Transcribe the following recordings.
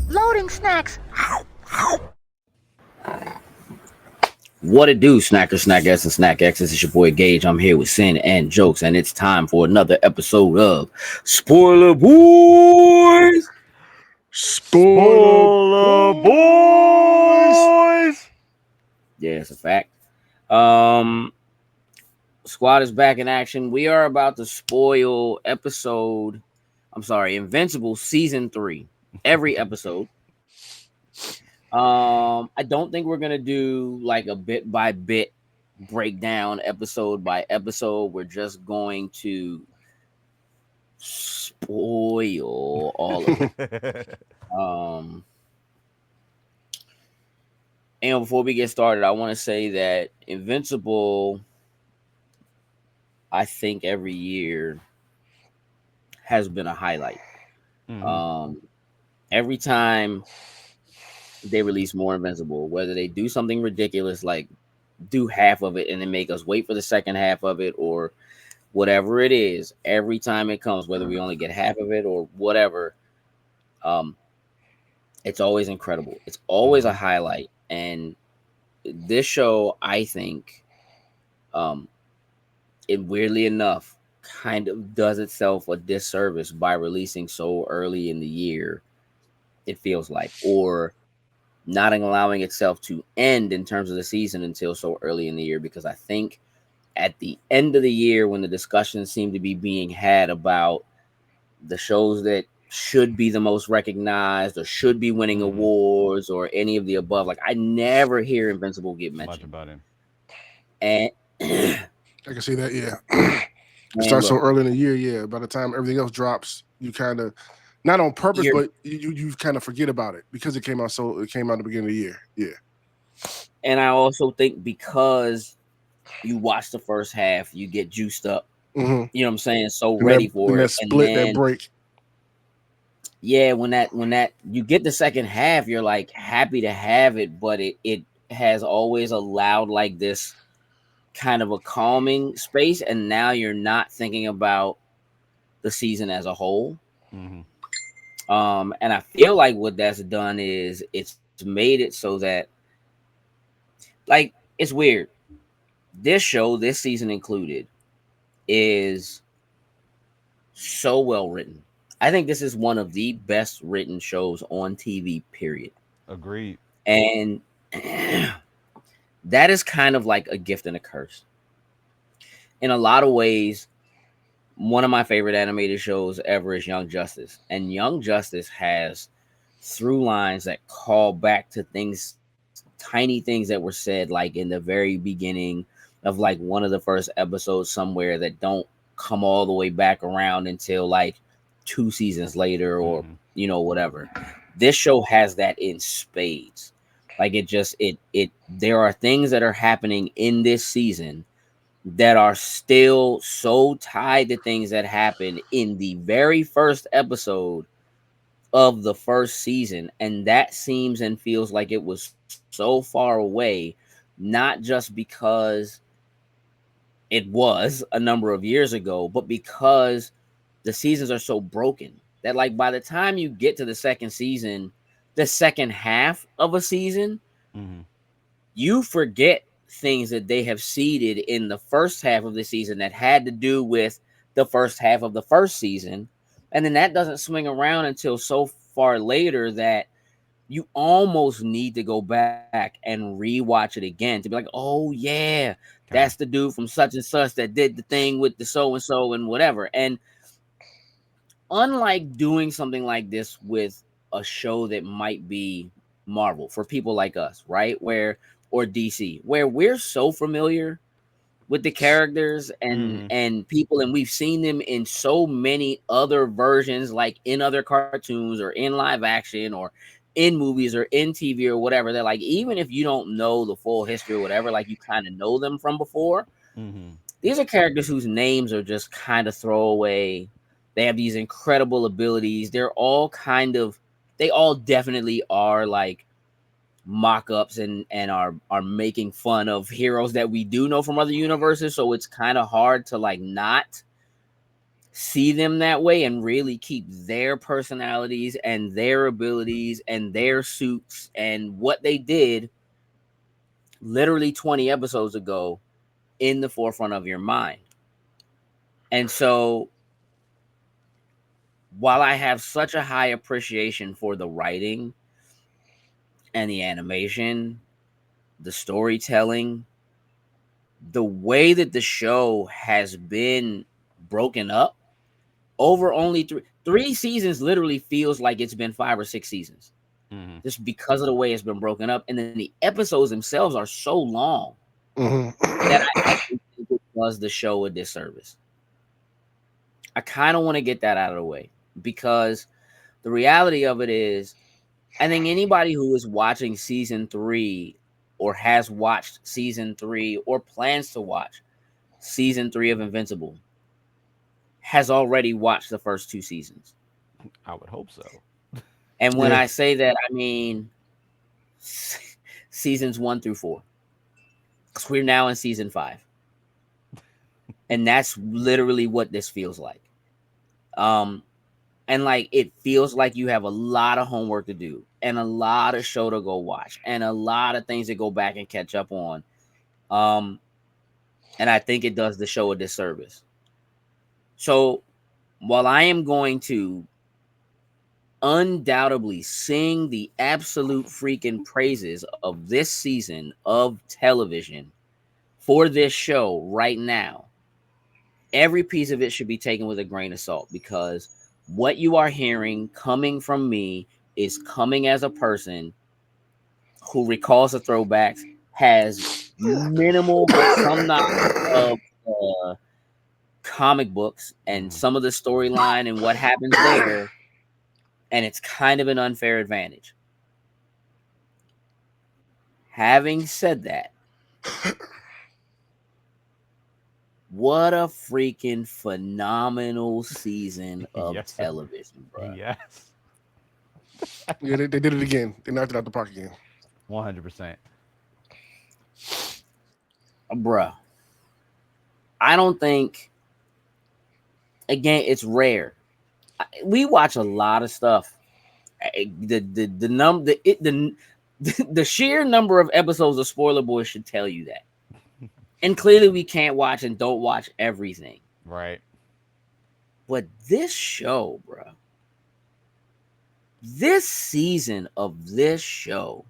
Loading snacks. What it do, Snackers, Snack S, and Snack X's? It's your boy Gage. I'm here with Sin and Jokes, and it's time for another episode of Spoiler Boys. Spoiler Spoiler boys. boys. Yeah, it's a fact. Um, Squad is back in action. We are about to spoil Invincible season 3. Every episode. I don't think we're gonna do like a bit by bit breakdown, episode by episode. We're just going to spoil all of it. Um, and before we get started, I want to say that Invincible, I think every year has been a highlight. Every time they release more Invincible, whether they do something ridiculous like do half of it and then make us wait for the second half of it, or whatever it is, every time it comes, whether we only get half of it or whatever, it's always incredible. It's always a highlight. And this show, I think, it weirdly enough kind of does itself a disservice by releasing so early in the year, it feels like, or not allowing itself to end in terms of the season until so early in the year, because I think at the end of the year, when the discussions seem to be being had about the shows that should be the most recognized or should be winning awards or any of the above, like I never hear Invincible get mentioned. About him. And I can see that. Yeah, it and starts so look, early in the year. Yeah, by the time everything else drops, you kind of not on purpose, you're, but you kind of forget about it because it came out at the beginning of the year. Yeah, and I also think because you watch the first half, you get juiced up. mm-hmm. You know what I'm saying? So and ready that for and it, that and split, that then break. yeah, when that you get the second half, you're like happy to have it, but it has always allowed like this kind of a calming space, and now you're not thinking about the season as a whole. And I feel like what that's done is it's made it so that, like, it's weird. This show, this season included, is so well written. I think this is one of the best written shows on TV, period. Agreed. And that is kind of like a gift and a curse. In a lot of ways, one of my favorite animated shows ever is Young Justice. And Young Justice has through lines that call back to things, tiny things that were said like in the very beginning of like one of the first episodes somewhere that don't come all the way back around until like 2 seasons later, or whatever. This show has that in spades. Like it there are things that are happening in this season that are still so tied to things that happened in the very first episode of the first season, and that seems and feels like it was so far away, not just because it was a number of years ago, but because the seasons are so broken that like by the time you get to the second season, the second half of a season, you forget things that they have seeded in the first half of the season that had to do with the first half of the first season. And then that doesn't swing around until so far later that you almost need to go back and rewatch it again to be like, oh yeah, that's the dude from such and such that did the thing with the so and so and whatever. And unlike doing something like this with a show that might be Marvel for people like us, right? Or DC, where we're so familiar with the characters and people, and we've seen them in so many other versions, like in other cartoons or in live action or in movies or in TV or whatever. That like even if you don't know the full history or whatever, like you kind of know them from before. These are characters whose names are just kind of throwaway. They have these incredible abilities. They all definitely are like mock-ups and are making fun of heroes that we do know from other universes. So it's kind of hard to like not see them that way and really keep their personalities and their abilities and their suits and what they did literally 20 episodes ago in the forefront of your mind. And so while I have such a high appreciation for the writing and the animation, the storytelling, the way that the show has been broken up over only three seasons literally feels like it's been 5 or 6 seasons, just because of the way it's been broken up. And then the episodes themselves are so long that I actually think it does the show a disservice. I kind of want to get that out of the way, because the reality of it is, I think anybody who is watching season 3 or has watched season 3 or plans to watch season 3 of Invincible has already watched the first 2 seasons. I would hope so. And when I say that, I mean seasons 1 through 4. Because we're now in season 5. And that's literally what this feels like. And like, it feels like you have a lot of homework to do and a lot of show to go watch and a lot of things to go back and catch up on. And I think it does the show a disservice. So while I am going to undoubtedly sing the absolute freaking praises of this season of television for this show right now, every piece of it should be taken with a grain of salt, because what you are hearing coming from me is coming as a person who recalls the throwbacks, has minimal but some knowledge of comic books and some of the storyline and what happens there, and it's kind of an unfair advantage. Having said that, what a freaking phenomenal season of Yes, sir. television, bro. Yes. Yeah, they did it again. They knocked it out the park again. 100%. Bruh. I don't think, again, it's rare. We watch a lot of stuff. The sheer number of episodes of Spoiler Boys should tell you that. And clearly we can't watch and don't watch everything. Right. But this show, bro, this season of this show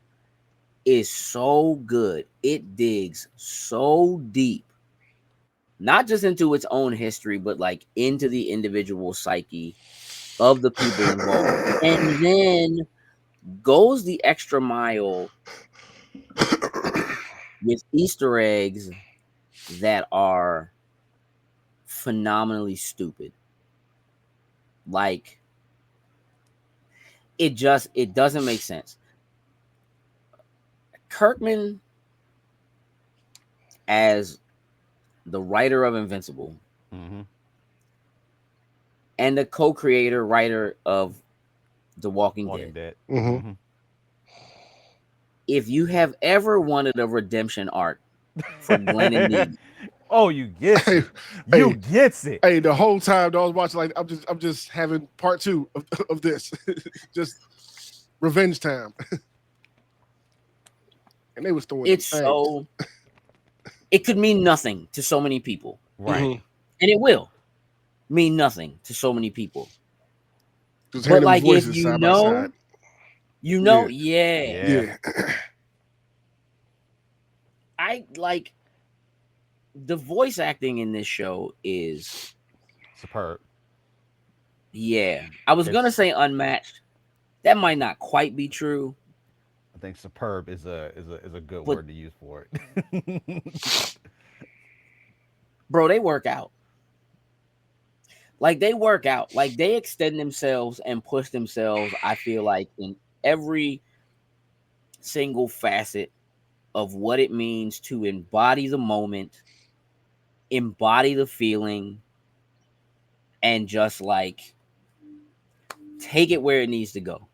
is so good. It digs so deep, not just into its own history, but like into the individual psyche of the people involved. And then goes the extra mile with Easter eggs that are phenomenally stupid. Like, it doesn't make sense. Kirkman, as the writer of Invincible and the co-creator writer of The Walking Dead. If you have ever wanted a redemption arc for Glenn and Negan, oh, you gets it. You gets it. Hey, the whole time I was watching, like I'm just having part 2 of this, just revenge time. And they was throwing. It's so. It could mean nothing to so many people, right? And it will mean nothing to so many people. But like, if you know, yeah. I like the voice acting in this show is superb. Yeah, I was gonna say unmatched. That might not quite be true. I think superb is a good word to use for it. Bro, they work out. Like, they work out. Like, they extend themselves and push themselves, I feel like, in every single facet of what it means to embody the moment, embody the feeling, and just like take it where it needs to go.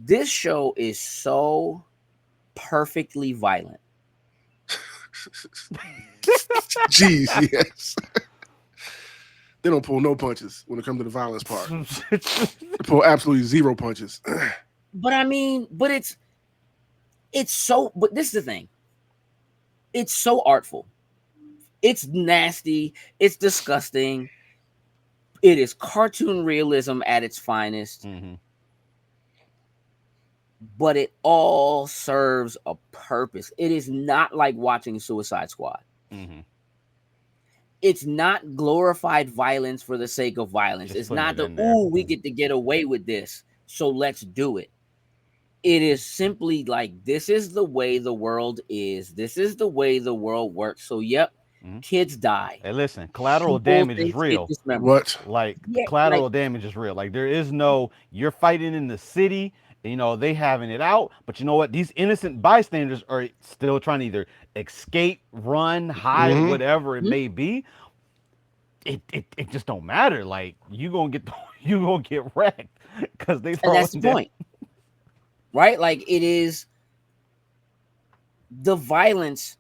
This show is so perfectly violent. Jeez, yes. They don't pull no punches when it comes to the violence part. They pull absolutely zero punches. But I mean, but it's so. But this is the thing. It's so artful. It's nasty. It's disgusting. It is cartoon realism at its finest. Mm-hmm. But it all serves a purpose. It is not like watching Suicide Squad. Mm-hmm. It's not glorified violence for the sake of violence. Just It's putting not it the in there. ooh, we get away with this, so let's do it. It is simply like this is the way the world is. This is the way the world works. So yep, Mm-hmm. kids die. Hey, listen, collateral People damage is things get real. dismembered. What? Like the Yeah, like collateral damage is real. Like there is no you're fighting in the city, you know, they having it out, but you know what? These innocent bystanders are still trying to either escape, run, hide, Mm-hmm. whatever it mhm. may be. It just don't matter. Like you gonna get wrecked because they And that's throwing the down. point, right? Like it is the violence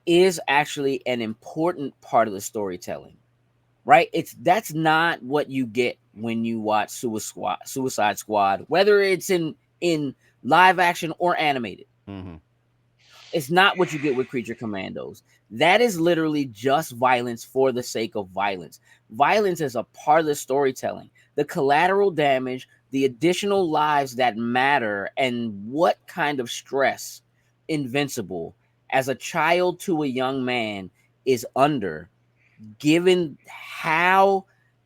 is actually an important part of the storytelling, right? It's that's not what you get when you watch Suicide Squad, whether it's in live action or animated. Mm-hmm. It's not what you get with Creature Commandos. That is literally just violence for the sake of violence. Violence is a part of the storytelling. The collateral damage, the additional lives that matter, and what kind of stress Invincible, as a child to a young man, is under, given how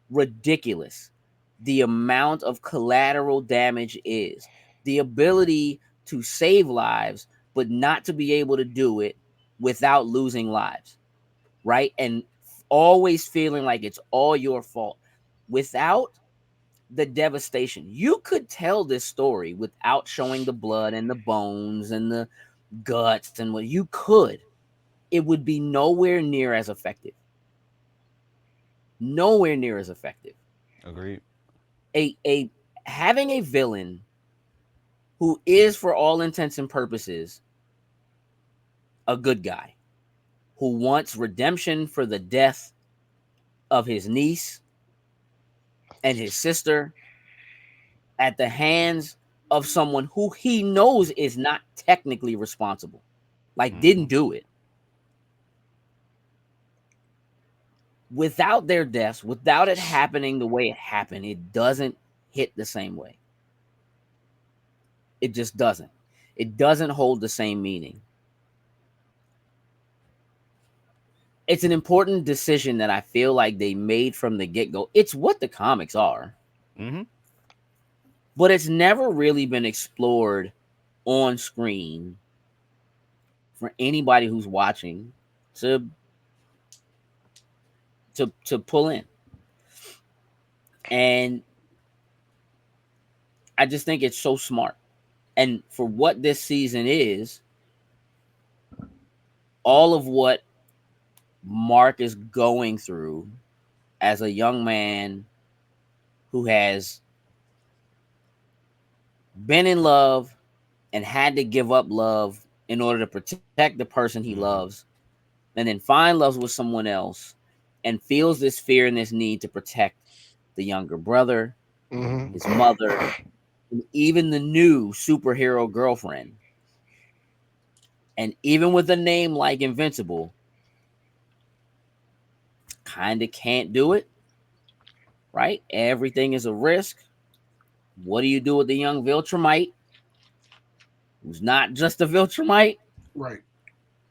ridiculous the amount of collateral damage is, the ability to save lives, but not to be able to do it without losing lives, right? And always feeling like it's all your fault without the devastation. You could tell this story without showing the blood and the bones and the guts and what you could. It would be nowhere near as effective. Nowhere near as effective. Agreed. A having a villain who is for all intents and purposes a good guy who wants redemption for the death of his niece and his sister at the hands of someone who he knows is not technically responsible, like Mm-hmm. didn't do it. Without their deaths, without it happening the way it happened, it doesn't hit the same way. It just doesn't. It doesn't hold the same meaning. It's an important decision that I feel like they made from the get go. It's what the comics are, Mm-hmm. but it's never really been explored on screen for anybody who's watching to to pull in. And I just think it's so smart. And for what this season is, all of what Mark is going through as a young man who has been in love and had to give up love in order to protect the person he Mm-hmm. loves, and then find love with someone else and feels this fear and this need to protect the younger brother, his Mm-hmm. mother, and even the new superhero girlfriend. And even with a name like Invincible, kind of can't do it, right? Everything is a risk. What do you do with the young Viltrumite, who's not just a Viltrumite? Right.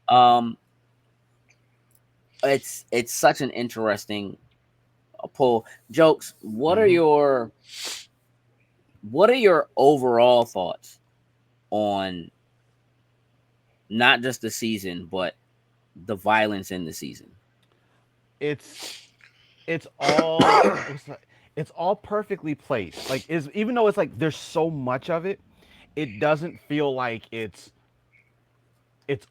Um, it's such an interesting pull. Jokes. Mm-hmm. What are your overall thoughts on not just the season, but the violence in the season? It's it's all it's all perfectly placed. Like is even though it's like there's so much of it, it doesn't feel like it's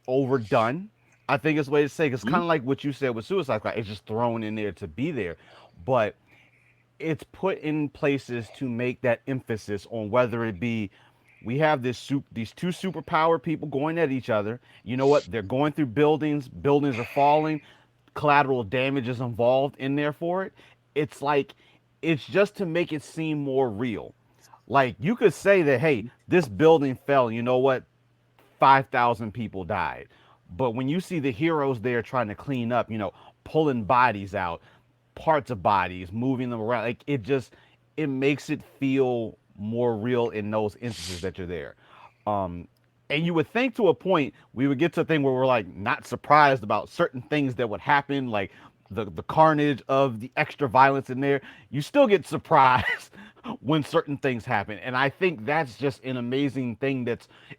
overdone. I think it's the way to say it's Mhm. kind of like what you said with Suicide Squad. It's just thrown in there to be there, but it's put in places to make that emphasis on whether it be we have these two superpower people going at each other. You know what? They're going through buildings. Buildings are falling. Collateral damage is involved in there for it. it's like it's just to make it seem more real. Like you could say that, hey, this building fell. You know what? 5,000 people died. But when you see the heroes there trying to clean up, pulling bodies out, parts of bodies, moving them around, like it makes it feel more real in those instances that you're there. Um, and you would think to a point we would get to a thing where we're like not surprised about certain things that would happen, like the carnage of the extra violence in there. You still get surprised when certain things happen, and I think that's just an amazing thing.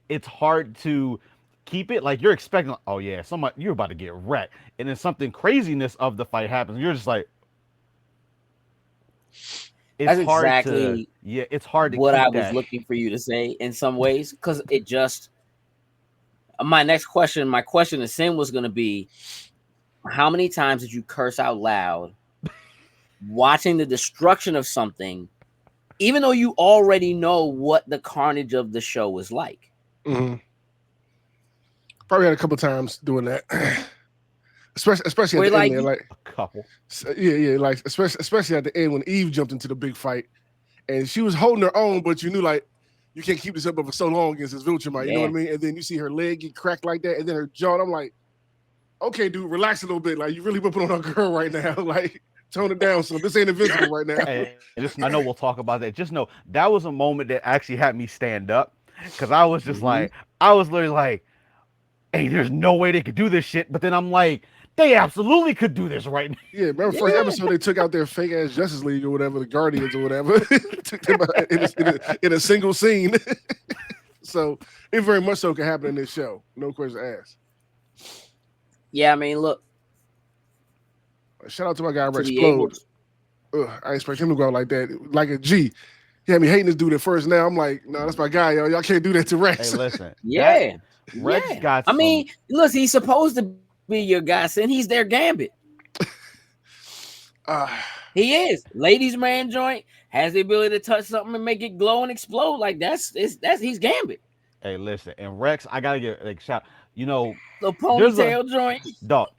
It's hard to keep it like you're expecting. Oh yeah, somebody you're about to get wrecked, and then something craziness of the fight happens. You're just like, it's That's hard to exactly yeah, it's hard to what I keep was that. looking for you to say in some ways, because it just my next question, my question to Sim was going to be, how many times did you curse out loud watching the destruction of something, even though you already know what the carnage of the show is like? Mm-hmm. Probably had a couple times doing that, especially at Where the end like there. Like, A couple. yeah, like especially at the end when Eve jumped into the big fight and she was holding her own, but you knew like you can't keep this up for so long against this Viltrumite. You know what yeah, I mean? And then you see her leg get cracked like that, and then her jaw. And I'm like, okay, dude, relax a little bit. Like you really put on a girl right now. Like tone it down. So this ain't Invincible right now. And just I know we'll talk about that. Just know that was a moment that actually had me stand up because I was just Mm-hmm. like, I was literally like, hey, there's no way they could do this shit. But then I'm like, they absolutely could do this right now. Yeah, remember first yeah. episode they took out their fake ass Justice League or whatever, the Guardians or whatever, took them out in a single scene. So it very much so can happen in this show. No question asked. Yeah, I mean, look, Shout out to my guy to be able Explode. Ugh, I expect him to go out like that, like a G. He had me hating this dude at first. Now I'm like, no, that's my guy, yo. Y'all can't do that to Hey, Rex. listen, that yeah, Rex yeah. got I some. mean, look, he's supposed to be your guy, and he's their Gambit. uh, He is. Ladies man joint has the ability to touch something and make it glow and explode. Like that's he's Gambit. Hey, listen, and Rex, I gotta get like shout. You know, Little there's a ponytail joint. dog.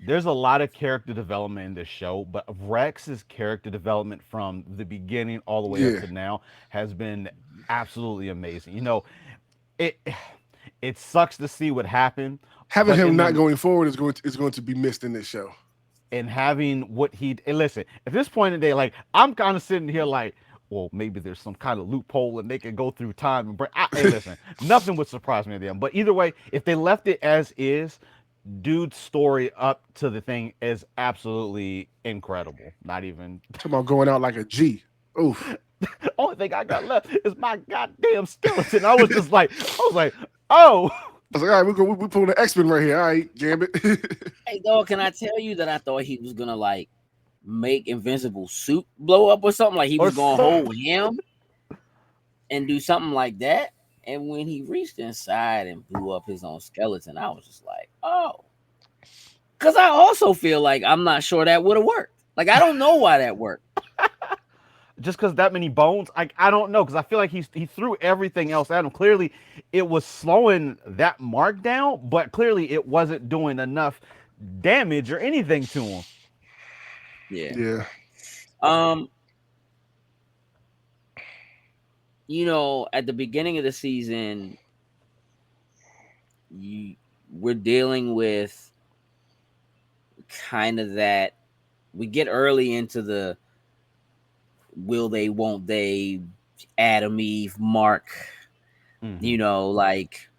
There's a lot of character development in this show, but Rex's character development from the beginning all the way up yeah, to now has been absolutely amazing. It it sucks to see what happened, having but him in not the going forward is going to be missed in this show. and having what he and listen, at this point in the day, like I'm kind of sitting here like, well, maybe there's some kind of loophole and they can go through time and break. Hey, listen, nothing would surprise me to them. But either way, if they left it as is, dude's story up to the thing is absolutely incredible. Not even Talking about going out like a G. Oof. only thing I got left is my goddamn skeleton. I was like, oh. I was like, all right, we pulling the X-Men right here. All right, Gambit. Hey dog, can I tell you that I thought he was gonna like make Invincible suit blow up or something? Like he Or was gonna so, hold him and do something like that. And when he reached inside and blew up his own skeleton, I was just like, oh. Because I also feel like I'm not sure that would have worked. Like I don't know why that worked. just because that many bones, I don't know because I feel like he threw everything else at him. Clearly, it was slowing that mark down, but clearly it wasn't doing enough damage or anything to him. Yeah. Yeah. Um, at the beginning of the season, we're dealing with kind of that. We get early into the will they, won't they, Adam Eve mark. Mm-hmm. Like,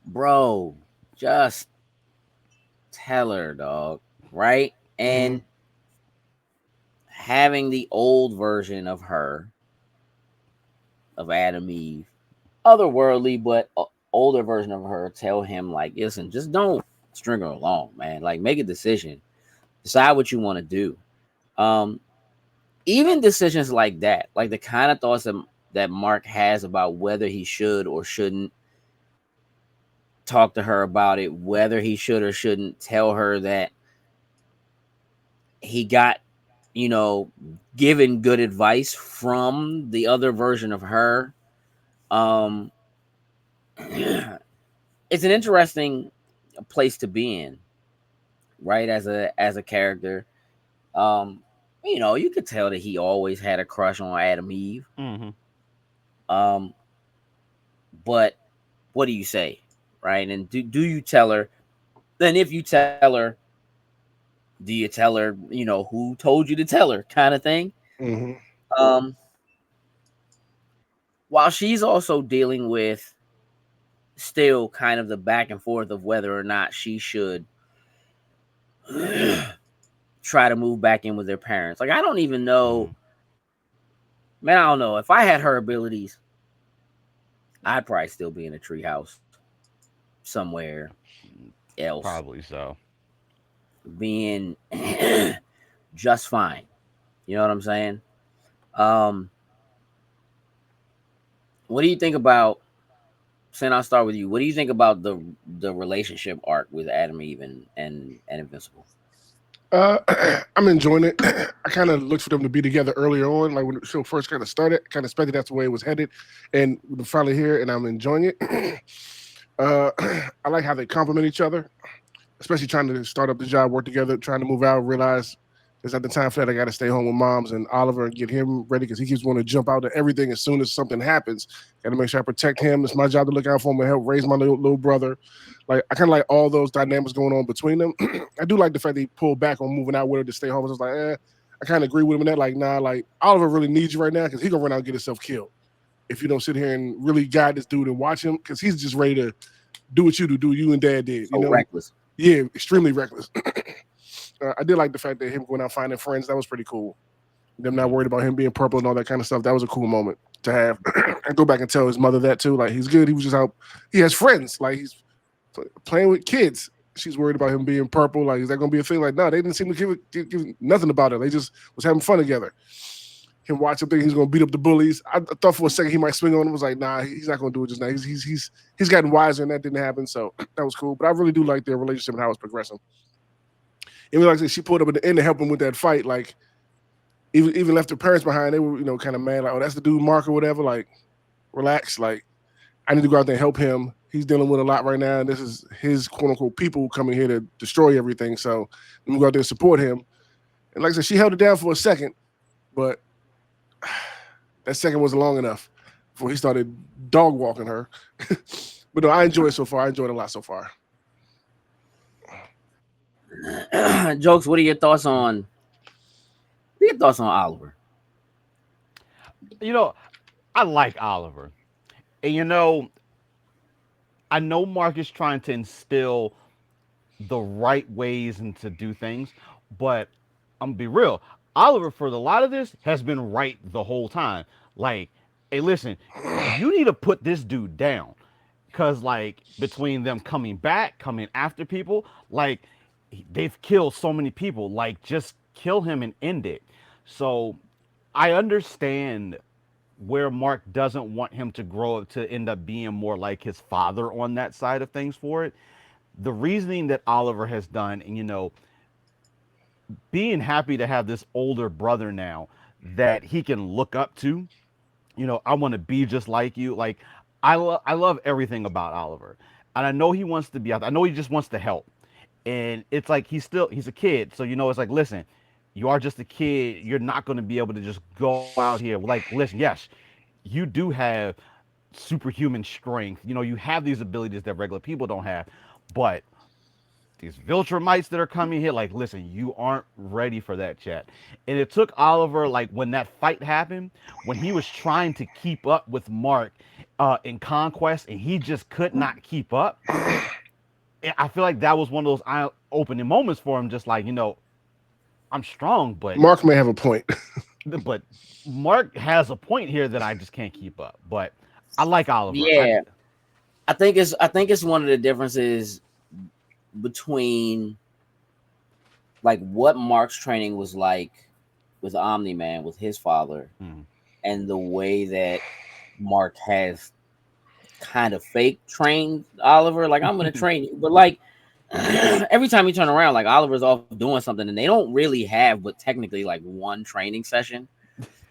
bro, just tell her, dog, right? Mm-hmm. And having the old version of her, of Adam Eve, otherworldly, but older version of her, tell him, like, listen, just don't string her along, man. Like, make a decision, decide what you want to do. Um, Even decisions like that, like the kind of thoughts that Mark has about whether he should or shouldn't talk to her about it, whether he should or shouldn't tell her that he got, you know, given good advice from the other version of her. Um, it's an interesting place to be in, right? As a character. Um, you could tell that he always had a crush on Adam Eve. Mm-hmm. Um, but what do you say, right? And do you tell her? Then if you tell her, do you tell her, who told you to tell her, kind of thing? Hmm. Um, while she's also dealing with still kind of the back and forth of whether or not she should try to move back in with their parents. Like I don't even know, Mm-hmm. man. I don't know if I had her abilities, I'd probably still be in a treehouse somewhere else, Probably so. being just fine. You know what I'm saying? Um, what do you think about? Saying I'll start with you. What do you think about the relationship arc with Adam Eve and Invincible? Uh, I'm enjoying it. I kind of looked for them to be together earlier on, like when the show first kind of started. Kind of expected that's the way it was headed, and we're finally here, and I'm enjoying it. I like how they complement each other, especially trying to start up the job, work together, trying to move out, realize there's not the time for that. I got to stay home with moms and Oliver and get him ready because he keeps wanting to jump out to everything as soon as something happens. Got to make sure I protect him. It's my job to look out for him and help raise my little brother. Like I kind of like all those dynamics going on between them. I do like the fact that he pulled back on moving out with her to stay home. I was like, I kind of agree with him in that. Like, nah, like Oliver really needs you right now because he gonna run out and get himself killed if you don't sit here and really guide this dude and watch him because he's just ready to do what you do you and dad did. You So know, reckless. yeah, extremely reckless. I did like the fact that him going out finding friends. That was pretty cool. Them not worried about him being purple and all that kind of stuff. That was a cool moment to have. And go back and tell his mother that too. Like he's good. He was just out. He has friends. Like he's playing with kids. She's worried about him being purple. Like is that going to be a thing? Like no, they didn't seem to give nothing about it. They just was having fun together. Him watch him think he's going to beat up the bullies. I thought for a second he might swing on him. I was like, nah, he's not going to do it just now. He's gotten wiser and that didn't happen. So that was cool. But I really do like their relationship and how it's progressing. Even like I said, she pulled up at the end to help him with that fight. Like even left her parents behind. They were kind of mad. Like oh that's the dude Mark or whatever. Like relax. Like I need to go out there and help him. He's dealing with a lot right now, and this is his quote unquote people coming here to destroy everything. So let me go out there and support him. And like I said, she held it down for a second, but that second wasn't long enough before he started dog walking her. But no, I enjoy it so far. I enjoyed it a lot so far. Jokes. What are your thoughts on Oliver? You know, I like Oliver, and I know Mark is trying to instill the right ways and to do things, but I'm gonna be real. Oliver, for a lot of this, has been right the whole time. Like, hey, listen, you need to put this dude down, cause like between them coming back, coming after people, like they've killed so many people. Like, just kill him and end it. So, I understand where Mark doesn't want him to grow up to end up being more like his father on that side of things for it. The reasoning that Oliver has done, and being happy to have this older brother now that he can look up to, I want to be just like you. Like, I love everything about Oliver, and I know he wants to be out. I know he just wants to help, and it's like he's a kid, so it's like, listen, you are just a kid. You're not going to be able to just go out here. Like, listen, yes, you do have superhuman strength. You have these abilities that regular people don't have, but these Viltrumites that are coming here, like, listen, you aren't ready for that chat. And it took Oliver, like, when that fight happened, when he was trying to keep up with Mark in Conquest, and he just could not keep up. I feel like that was one of those eye-opening moments for him. Just like, I'm strong, but Mark may have a point. but Mark has a point here that I just can't keep up. But I like Oliver. Yeah, I think it's one of the differences between like what Mark's training was like with Omni Man with his father, Mm. and the way that Mark has kind of fake trained Oliver. Like I'm gonna train you, but like every time you turn around, like Oliver's off doing something, and they don't really have, but technically like one training session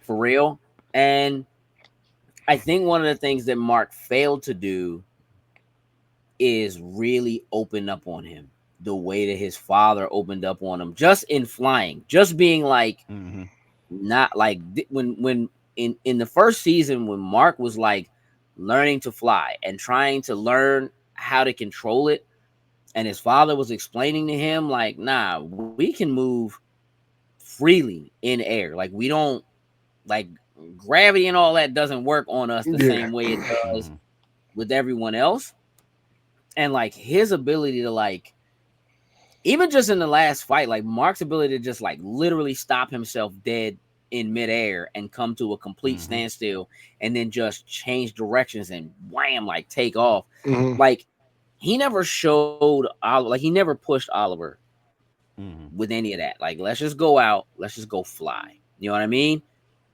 for real. And I think one of the things that Mark failed to do is really open up on him the way that his father opened up on him, just in flying, just being like, Mm-hmm. not like when in the first season when Mark was like learning to fly and trying to learn how to control it, and his father was explaining to him like, nah, we can move freely in air, like we don't, like, gravity and all that doesn't work on us the Yeah. same way it does Mm-hmm. with everyone else. And like his ability to, like, even just in the last fight, like Mark's ability to just like literally stop himself dead in midair and come to a complete Mm-hmm. standstill and then just change directions and wham, like take off. Hmm. Like he never showed like he never pushed Oliver Mm-hmm. with any of that. Like, let's just go out, let's just go fly. You know what I mean?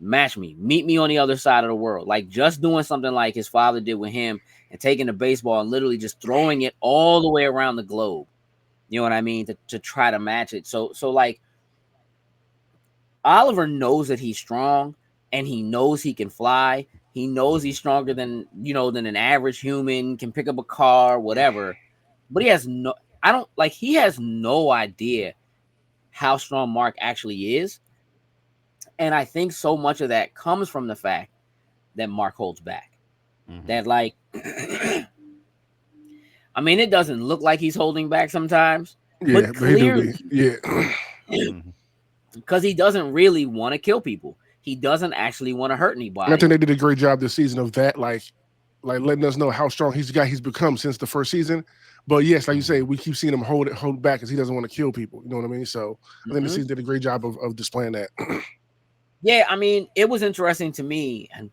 Match me, meet me on the other side of the world. Like just doing something like his father did with him and taking the baseball and literally just throwing it all the way around the globe. You know what I mean? To try to match it. So like Oliver knows that he's strong and he knows he can fly. He knows he's stronger than, than an average human, can pick up a car, whatever. But he has no, I don't like, he has no idea how strong Mark actually is. And I think so much of that comes from the fact that Mark holds back. Mm-hmm. That, like, I mean, it doesn't look like he's holding back sometimes, Yeah, but but he do clearly, be. Yeah. Mm-hmm. because he doesn't really want to kill people. He doesn't actually want to hurt And I think anybody. they did a great job this season of that, like letting us know how strong he's become since the first season. But yes, like you say, Mm-hmm. we keep seeing him hold back because he doesn't want to kill people. You know what I mean? So I think the Hmm. season did a great job of displaying that. Yeah, I mean, it was interesting to me, and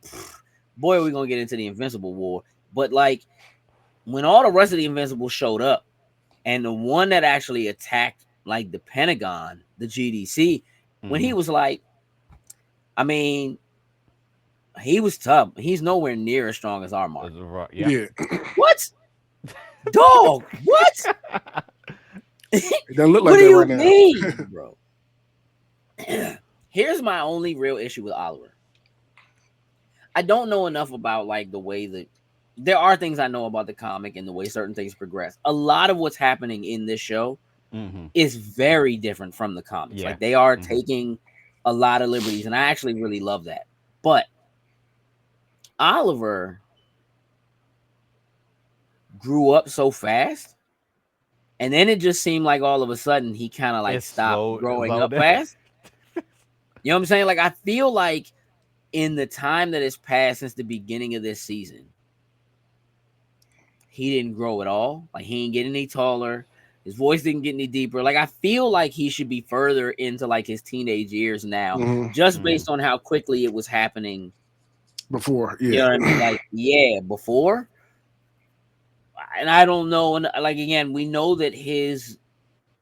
boy, are we gonna get into the Invincible War. But like, when all the rest of the Invincibles showed up, and the one that actually attacked like the Pentagon, the GDC, when Mm-hmm. he was like, I mean, he was tough. He's nowhere near as strong as our Mark. Yeah. Yeah, What? Dog, what? it doesn't look What like do that you right now. mean, bro? Here's my only real issue with Oliver. I don't know enough about like the way that there are things I know about the comic and the way certain things progress. A lot of what's happening in this show Mm-hmm. is very different from the comics. Yeah. Like they are Mm-hmm. taking a lot of liberties, and I actually really love that. But Oliver grew up so fast, and then it just seemed like all of a sudden he kind of like It's stopped growing slow up down. fast. You know what I'm saying? Like I feel like in the time that has passed since the beginning of this season, he didn't grow at all. Like he ain't get any taller. His voice didn't get any deeper. Like I feel like he should be further into like his teenage years now, Hmm. just Mm-hmm. based on how quickly it was happening. Before, You yeah, know what I mean? Like, yeah, before. And I don't know. And like again, we know that his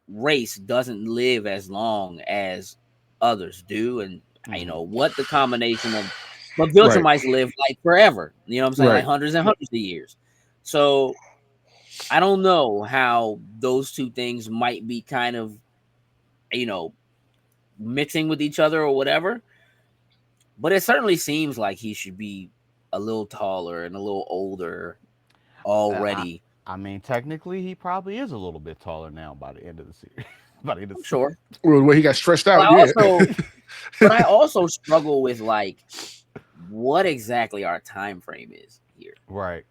race doesn't live as long as others do. And Mm-hmm. what the combination of, but right, Viltrumites live like forever. You know what I'm saying? Like right. hundreds and hundreds of years. So I don't know how those two things might be kind of, you know, mixing with each other or whatever. But it certainly seems like he should be a little taller and a little older I, already. I mean, technically, he probably is a little bit taller now by the end of the series. By the end of I'm the season. sure. Well, the way he got stretched But out, I yeah. also but I also struggle with like what exactly our time frame is here. Right.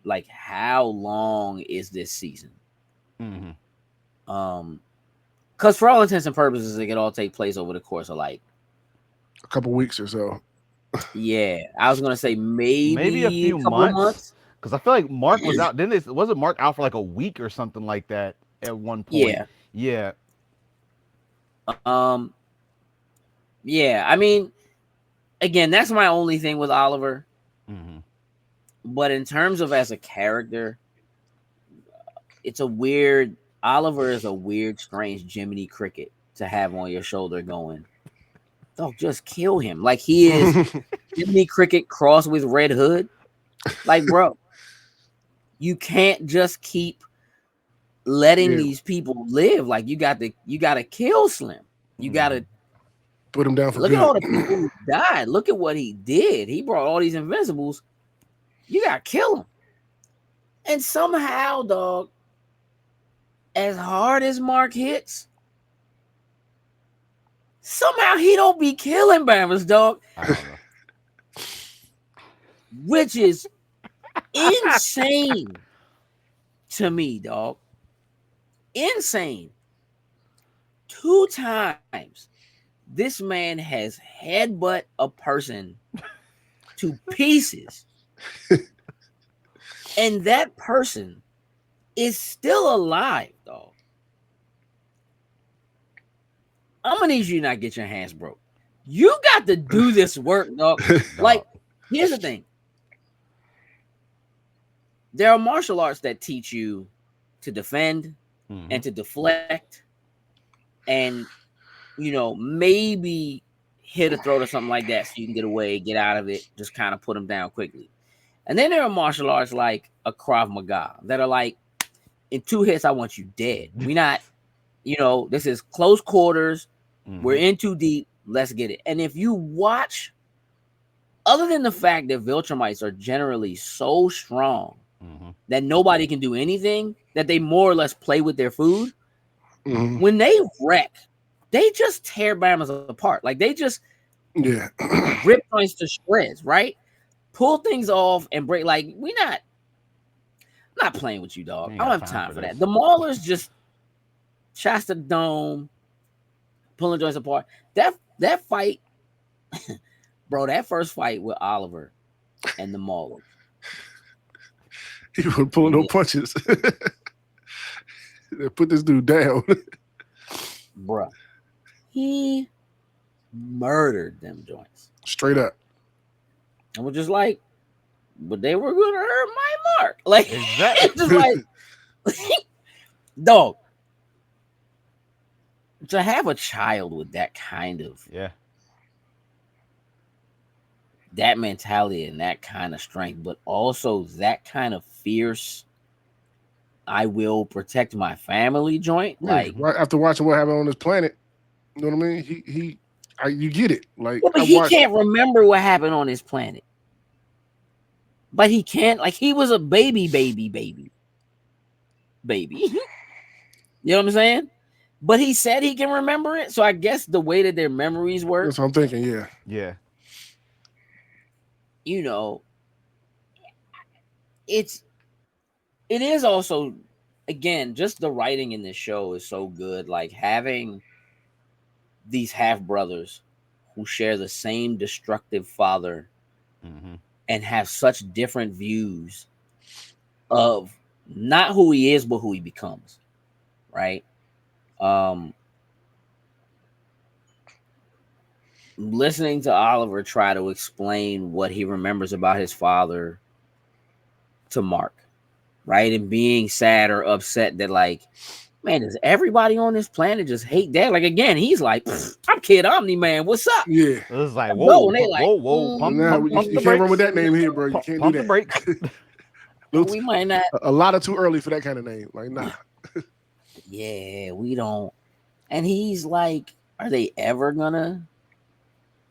Like how long is this season? Mm-hmm. Um because for all intents and purposes it could all take place over the course of like, A couple weeks or so. yeah, I was gonna say Maybe a maybe a few couple of months, months. because I feel like Mark was out. Then it wasn't Mark out for like a week or something like that at one point. Yeah. Yeah. Um yeah, I mean, again, that's my only thing with Oliver. Mm-hmm. But in terms of as a character, it's a weird Oliver is a weird, strange Jiminy Cricket to have on your shoulder going, dog, just kill him. Like he is Jiminy Cricket crossed with Red Hood. Like, bro, you can't just keep letting Yeah, these people live. Like you gotta kill Slim. You Mm-hmm. gotta put him down for look at good. all the people who died. Look at what he did. He brought all these Invincibles. You gotta kill him. And somehow, dog, as hard as Mark hits, somehow he don't be killing Bama's dog, I don't know. which is insane to me, dog. Insane. 2 times this man has headbutt a person to pieces, and that person is still alive, dog. I'm gonna need you to not get your hands broke. You got to do this work, dog. Like, Dog. here's the thing. There are martial arts that teach you to defend and to deflect and, maybe hit a throat or something like that so you can get away, get out of it, just kind of put them down quickly. And then there are martial arts like a Krav Maga that are like, in 2 hits, I want you dead. We not, this is close quarters. We're in too deep. Let's get it. And if you watch, other than the fact that Viltrumites are generally so strong that nobody can do anything, that they more or less play with their food, when they wreck, they just tear Bama's apart. Like, they just rip joints to shreds, right? Pull things off and break. Like, I'm not playing with you, dog. I don't have time for that. The Maulers just shots to the dome, pulling joints apart. That fight, bro, that first fight with Oliver and the Maulers. He was pulling no punches. They put this dude down. Bruh. He murdered them joints. Straight up. And we're just like, but they were gonna hurt my mark. Like, Exactly. just like, dog. To have a child with that kind of that mentality and that kind of strength, but also that kind of fierce, I will protect my family joint. Like, right after watching what happened on this planet, you know what I mean? You get it. Like, but he can't remember what happened on his planet. But he can't, like, he was a baby. You know what I'm saying? But he said he can remember it. So I guess the way that their memories work. That's what I'm thinking, yeah. Yeah. It is also, again, just the writing in this show is so good. Like, having these half brothers who share the same destructive father and have such different views of not who he is, but who he becomes. Right? Listening to Oliver try to explain what he remembers about his father to Mark, right? And being sad or upset that, like, man, does everybody on this planet just hate Dad? Like, again, he's like, I'm Kid Omni-Man. What's up? Yeah. It was like, whoa, and they like, whoa. Pump you can't run with that name here, bro. You can't do that. The brakes. We might not. A lot of too early for that kind of name. Like, nah. Yeah, we don't. And he's like, are they ever gonna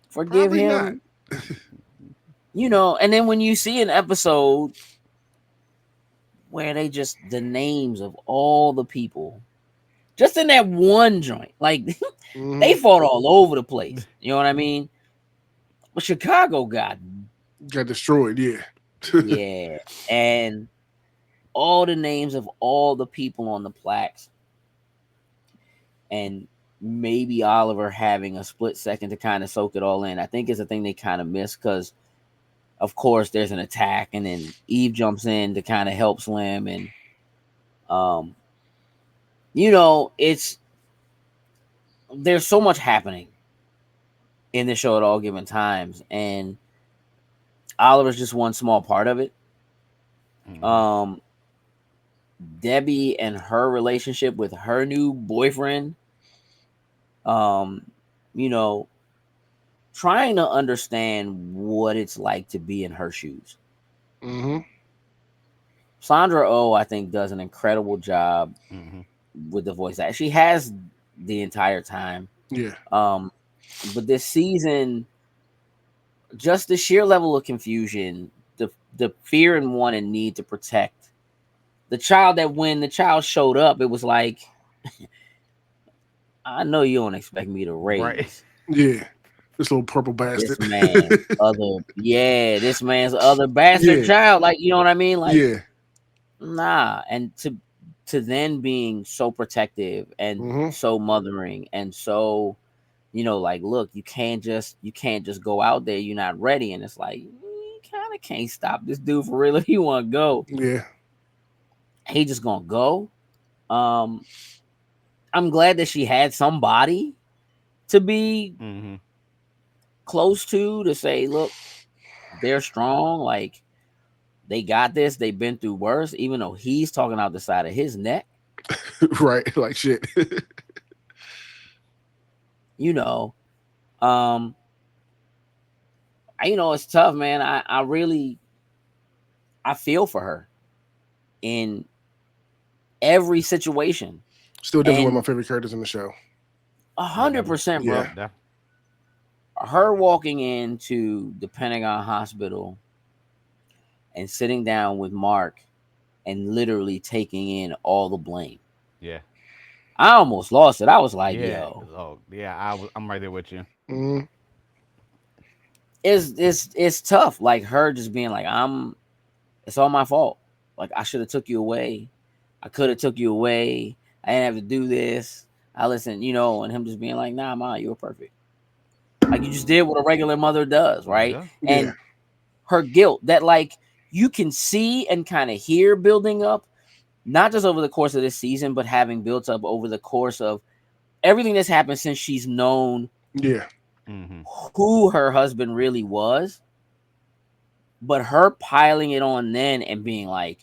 forgive Probably him? And then when you see an episode where they just, the names of all the people, just in that one joint, like, they fought all over the place. You know what I mean? But Chicago got destroyed, yeah. Yeah. And all the names of all the people on the plaques. And maybe Oliver having a split second to kind of soak it all in, I think is a thing they kind of miss, because of course there's an attack and then Eve jumps in to kind of help Slim, and there's so much happening in the show at all given times, and Oliver's just one small part of it. Debbie and her relationship with her new boyfriend, trying to understand what it's like to be in her shoes. Sandra Oh, I think, does an incredible job with the voice act. She has the entire time. Yeah. But this season, just the sheer level of confusion, the fear and want and need to protect the child that when the child showed up, it was like, I know you don't expect me to Right. raise Yeah. This little purple this bastard. man's other, yeah, this man's other bastard Yeah. child. Like, you know what I mean? Like, Yeah. nah. And to then being so protective and Hmm. so mothering and so, like, look, you can't just go out there. You're not ready. And it's like, you kind of can't stop this dude for real if he want to go. Yeah. He just gonna go. Um, I'm glad that she had somebody to be Mm-hmm. close to say, look, they're strong. Like, they got this. They've been through worse. Even though he's talking out the side of his neck, Right. Like shit. you know. Um, it's tough, man. I really I feel for her in every situation, Still definitely one of my and favorite characters in the show. a Yeah, hundred definitely. percent, Yeah. bro. Her walking into the Pentagon hospital and sitting down with Mark and literally taking in all the blame. Yeah. I almost lost it. I was like, Yeah. yo, Oh, yeah. I'm right there with you. Mm, it's tough. Like, her just being like, it's all my fault. Like, I should have took you away. I could have took you away. I didn't have to do this. I listen, and him just being like, nah, ma, you were perfect. Like, you just did what a regular mother does, right? Yeah. yeah. And her guilt that, like, you can see and kind of hear building up, not just over the course of this season, but having built up over the course of everything that's happened since she's known Yeah. Mm-hmm. who her husband really was. But her piling it on then and being like,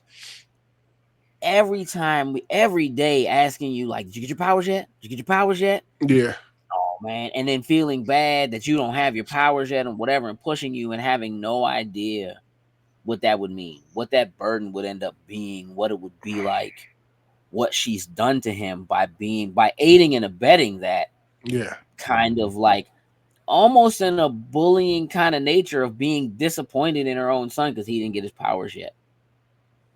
every day asking you, like, did you get your powers yet? Did you get your powers yet? Yeah. Oh, man. And then feeling bad that you don't have your powers yet and whatever, and pushing you and having no idea what that would mean, what that burden would end up being, what it would be like, what she's done to him by aiding and abetting that Yeah. kind of, like, almost in a bullying kind of nature of being disappointed in her own son because he didn't get his powers yet,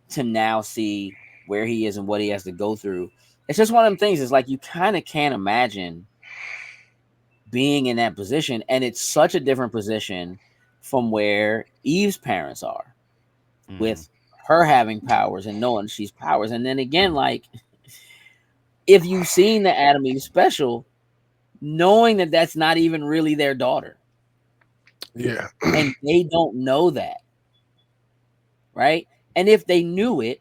to now see where he is and what he has to go through. It's just one of them things. It's like, you kind of can't imagine being in that position, and it's such a different position from where Eve's parents are, Mm-hmm. with her having powers and knowing she's powers. And then again, like, if you've seen the Adam Eve special, knowing that that's not even really their daughter, Yeah. and they don't know that, right? And if they knew it,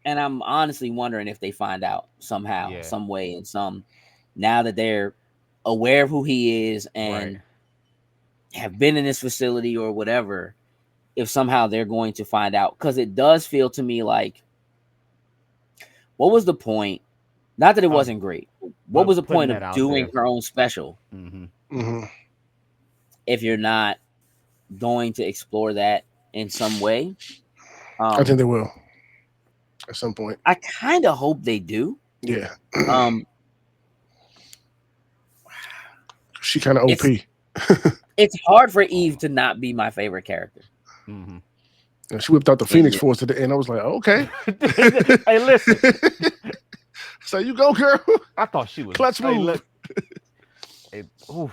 and I'm honestly wondering if they find out somehow, Yeah. some way, now that they're aware of who he is Right. and have been in this facility or whatever, if somehow they're going to find out. Because it does feel to me like, what was the point? Not that it Of wasn't great. What was but the putting point that of out doing there. her own special Mm-hmm. Hmm. if you're not going to explore that in some way? I think they will at some point. I kind of hope they do. Yeah. Um, She kind of OP. it's it's hard for Eve to not be my favorite character. Mm-hmm. And she whipped out the In Phoenix this. Force at the end. I was like, okay. Hey, listen. So you go, girl. I thought she was Clutch Hey, move. look. Hey, oof.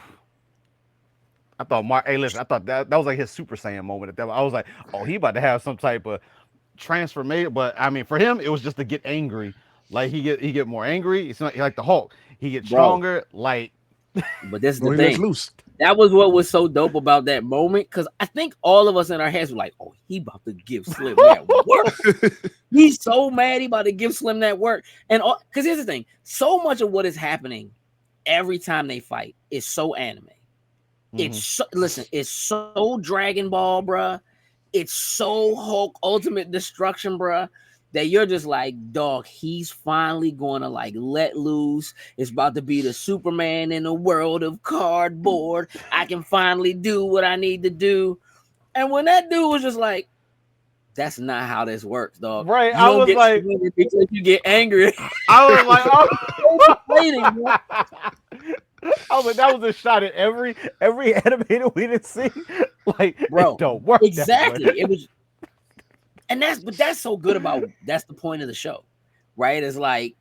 I thought Mark. Hey, listen. I thought that was like his Super Saiyan moment. At that, I was like, oh, he about to have some type of transformation. But I mean, for him, it was just to get angry. Like he get more angry. It's not like the Hulk. He gets Bro. stronger. Like But this is No, the he lets thing. loose. That was what was so dope about that moment, because I think all of us in our heads were like, oh, he about to give Slim that work. He's so mad he about to give Slim that work. And because here's the thing, so much of what is happening every time they fight is so anime. It's so, listen, it's so Dragon Ball, bruh. It's so Hulk Ultimate Destruction, bruh, that you're just like, dog, he's finally going to, like, let loose. It's about to be the Superman in a world of cardboard. I can finally do what I need to do. And when that dude was just like, that's not how this works, dog. right. You I don't was get like, stronger because you get angry. I was like, oh. Waiting, bro. I was like, that was a shot at every animator we didn't see. Like, Bro, it don't work. exactly. That way. It was And that's so good about that's the point of the show, right? It's like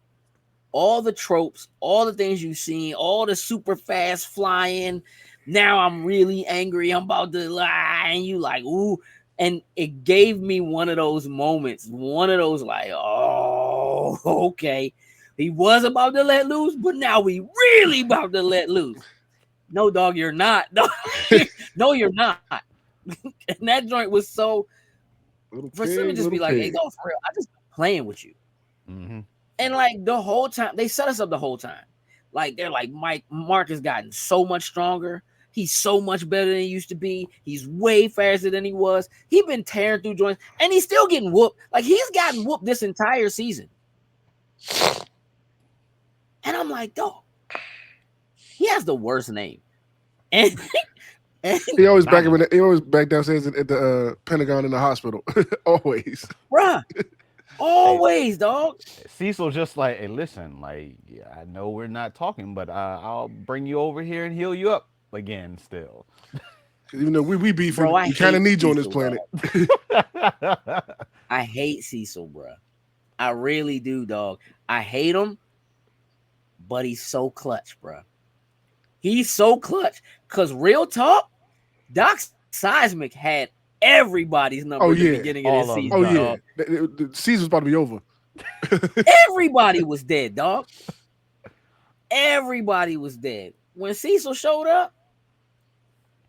all the tropes, all the things you've seen, all the super fast flying. Now I'm really angry. I'm about to lie, and you like, ooh. And it gave me one of those moments, one of those like, oh, okay. He was about to let loose, but now we really about to let loose. No, dog, you're not. No, you're not. And that joint was so Little for some to pig, just be little like, hey, pig. dog, for real, I just playing with you. Mm-hmm. And like the whole time, they set us up the whole time. Like they're like, Mark has gotten so much stronger. He's so much better than he used to be. He's way faster than he was. He's been tearing through joints, and he's still getting whooped. Like he's gotten whooped this entire season. And I'm like, dog, he has the worst name. And, and He always back Nice. him. He always back downstairs at the Pentagon in the hospital. Always. bruh, always, dog. Cecil's just like, hey, listen, like, yeah, I know we're not talking, but I'll bring you over here and heal you up again. Still, 'Cause even though we beefing, Bro, I we kind of hate need you on this Cecil, planet. I hate Cecil, bruh. I really do, dog. I hate him, but he's so clutch, bruh. He's so clutch. Cause real talk, Doc Seismic had everybody's number Oh, at the yeah. beginning of All this of them. season. Oh yeah, Dog. the season's about to be over. Everybody was dead, dog. Everybody was dead. When Cecil showed up,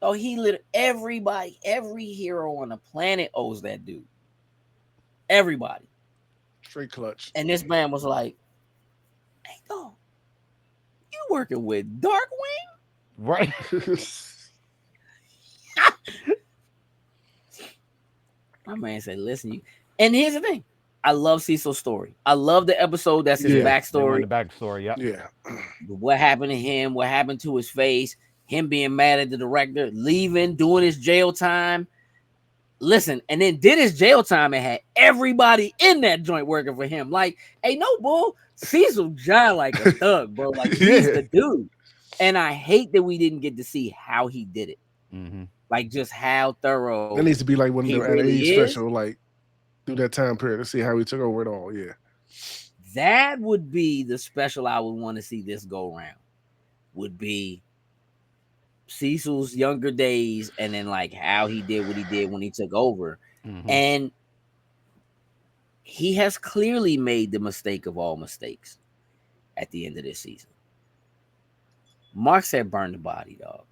oh, he lit everybody, every hero on the planet owes that dude. Everybody. Straight clutch. And this man was like, hey, dog, you working with Darkwing? right? My man said, listen, you. And here's the thing. I love Cecil's story. I love the episode that's his Yeah. They backstory. went the backstory. Yep. Yeah. What happened to him, what happened to his face, him being mad at the director, leaving, doing his jail time. Listen, and then did his jail time and had everybody in that joint working for him. Like, hey, no bull, Cecil John like a thug, bro. Like he's Yeah. the dude. And I hate that we didn't get to see how he did it. Mm-hmm. Like just how thorough That needs to be like one of he the really age is. special, like through that time period to see how he took over it all. Yeah. That would be the special I would want to see this go round. Would be Cecil's younger days and then like how he did what he did when he took over. Mm-hmm. And he has clearly made the mistake of all mistakes at the end of this season. Mark said burn the body, dog.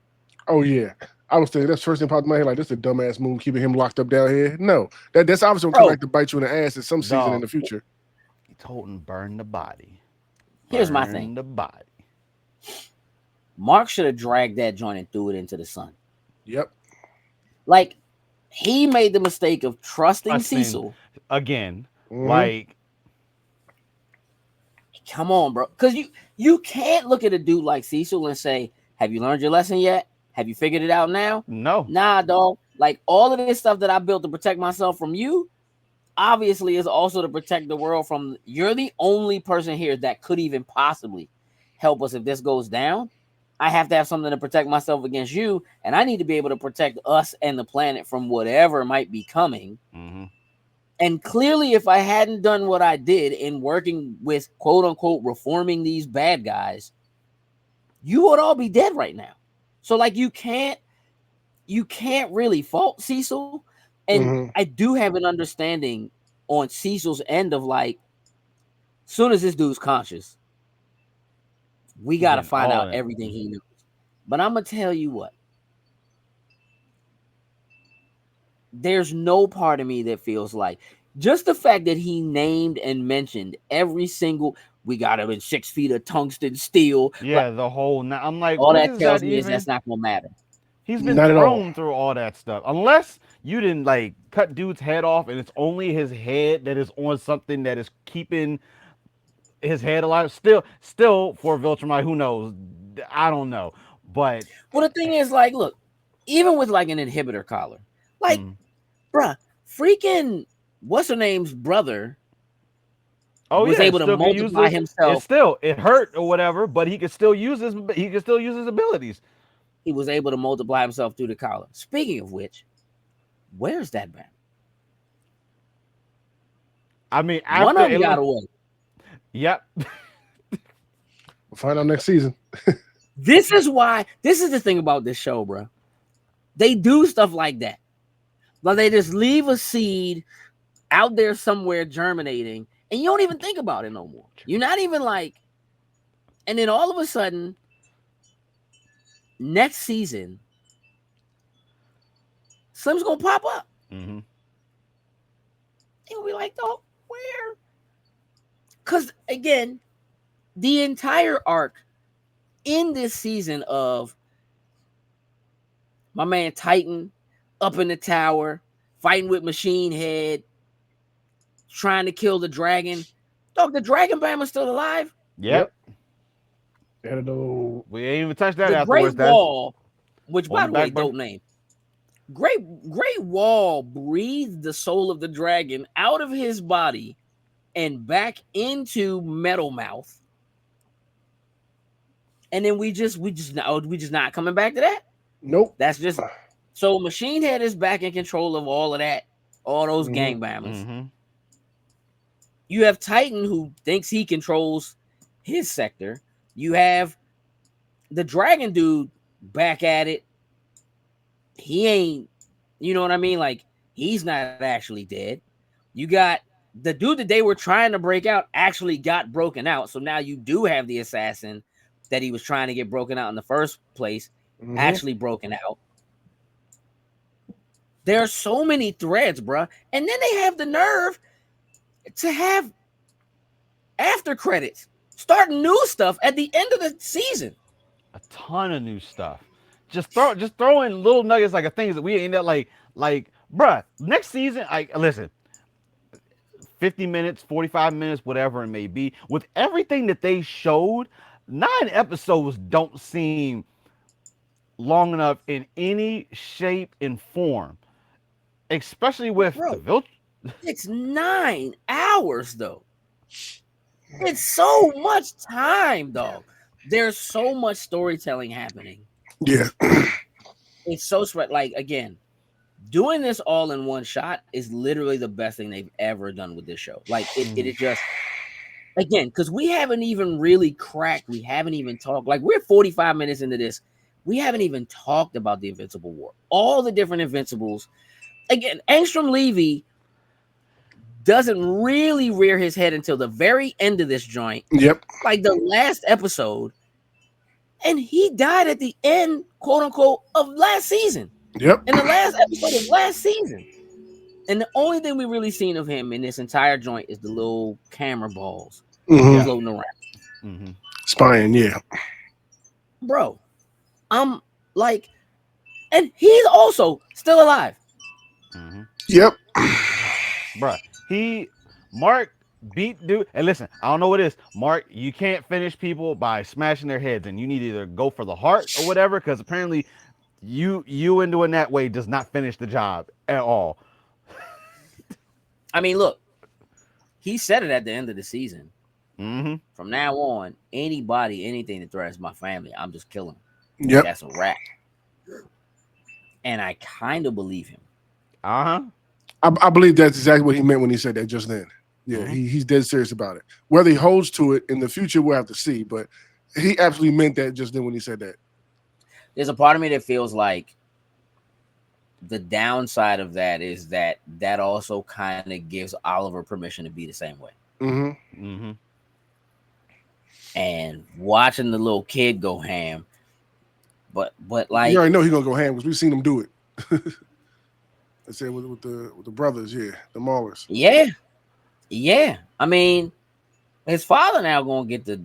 Oh yeah. I was thinking that's the first thing popped in my head. Like, this is a dumbass move, keeping him locked up down here. No, that's obviously gonna come Bro. back to bite you in the ass at some season in Dog. the future. He told him burn the body. Here's my Burn thing. the body. Mark should have dragged that joint and threw it into the sun. Yep. Like, he made the mistake of trusting Trusting. Cecil. Again, Mhm. like, Come on, bro. Because you can't look at a dude like Cecil and say, have you learned your lesson yet? Have you figured it out now? no. Nah, dog. Like, all of this stuff that I built to protect myself from you, obviously is also to protect the world from... You're the only person here that could even possibly help us if this goes down. I have to have something to protect myself against you, and I need to be able to protect us and the planet from whatever might be coming. Mm-hmm. And clearly, if I hadn't done what I did in working with quote unquote reforming these bad guys, you would all be dead right now. So like you can't really fault Cecil. And Mhm. I do have an understanding on Cecil's end of like, soon as this dude's conscious, we got to Getting find all out that. everything he knows. But I'm going to tell you what. There's no part of me that feels like just the fact that he named and mentioned every single, we got him in 6 feet of tungsten steel. Yeah, the whole. I'm like, All what that is tells that me is even? that's not going to matter. He's been Not at all. thrown through all that stuff. Unless you didn't like cut dude's head off and it's only his head that is on something that is keeping his head alive. Still for Viltrumite, who knows? I don't know. But Well, the thing is, like, look, even with like an inhibitor collar, like, bruh, freaking what's her name's brother was able to still can use multiply himself. It hurt or whatever, but he could still use his abilities. He was able to multiply himself through the collar. Speaking of which, where's that man? I mean, One after of them it, got away. yep. We'll find out next season. This is why. This is the thing about this show, bro. They do stuff like that. Like they just leave a seed out there somewhere germinating, and you don't even think about it no more. You're not even like, and then all of a sudden, next season, Slim's gonna pop up. Mm-hmm. You'll be like, oh, where? Because again, the entire arc in this season of my man Titan up in the tower, fighting with Machine Head, trying to kill the dragon. Dog, the Dragon Bama's still alive. Yep. They had a little. We ain't even touched that The Great afterwards. That's Wall, which on by the the way, back burner. dope name. Great Wall breathed the soul of the dragon out of his body and back into Metal Mouth. And then we just not coming back to that. Nope. That's just so Machine Head is back in control of all of that, all those gang bammers. Mm-hmm. You have Titan who thinks he controls his sector. You have the dragon dude back at it. He ain't, you know what I mean? Like, he's not actually dead. You got the dude that they were trying to break out actually got broken out. So now you do have the assassin that he was trying to get broken out in the first place actually broken out. There are so many threads, bruh. And then they have the nerve to have after credits, start new stuff at the end of the season. A ton of new stuff. Just throw in little nuggets like things that we ain't that like bruh. Next season, listen. 50 minutes, 45 minutes, whatever it may be. With everything that they showed, 9 episodes don't seem long enough in any shape and form. Especially with the Viltrum. It's 9 hours though. It's so much time, dog. There's so much storytelling happening. Yeah. It's so spread. Like, again, doing this all in one shot is literally the best thing they've ever done with this show. Like, it just, again, because we haven't even really cracked. We haven't even talked. Like, we're 45 minutes into this. We haven't even talked about the Invincible War. All the different Invincibles. Again, Angstrom Levy doesn't really rear his head until the very end of this joint. Yep. Like the last episode. And he died at the end, quote unquote, of last season. Yep. In the last episode of last season. And the only thing we really seen of him in this entire joint is the little camera balls floating around. Mm-hmm. Spying, yeah. Bro, I'm like, and he's also still alive. Mm-hmm. Yep. Bruh, Mark beat dude. And listen, I don't know what it is. Mark, you can't finish people by smashing their heads, and you need to either go for the heart or whatever, because apparently you in doing that way does not finish the job at all. I mean, look, he said it at the end of the season. Mm-hmm. From now on, anybody, anything that threatens my family, I'm just killing. Yep. That's a wrap. And I kind of believe him. Uh-huh. I believe that's exactly what he meant when he said that just then. Yeah, he's dead serious about it. Whether he holds to it in the future, we'll have to see. But he absolutely meant that just then when he said that. There's a part of me that feels like the downside of that is that also kind of gives Oliver permission to be the same way. Mm-hmm. Mm-hmm. And watching the little kid go ham, but like you already know he's gonna go ham because we've seen him do it. I said with the brothers, yeah, the Maulers. Yeah. I mean, his father now gonna get the.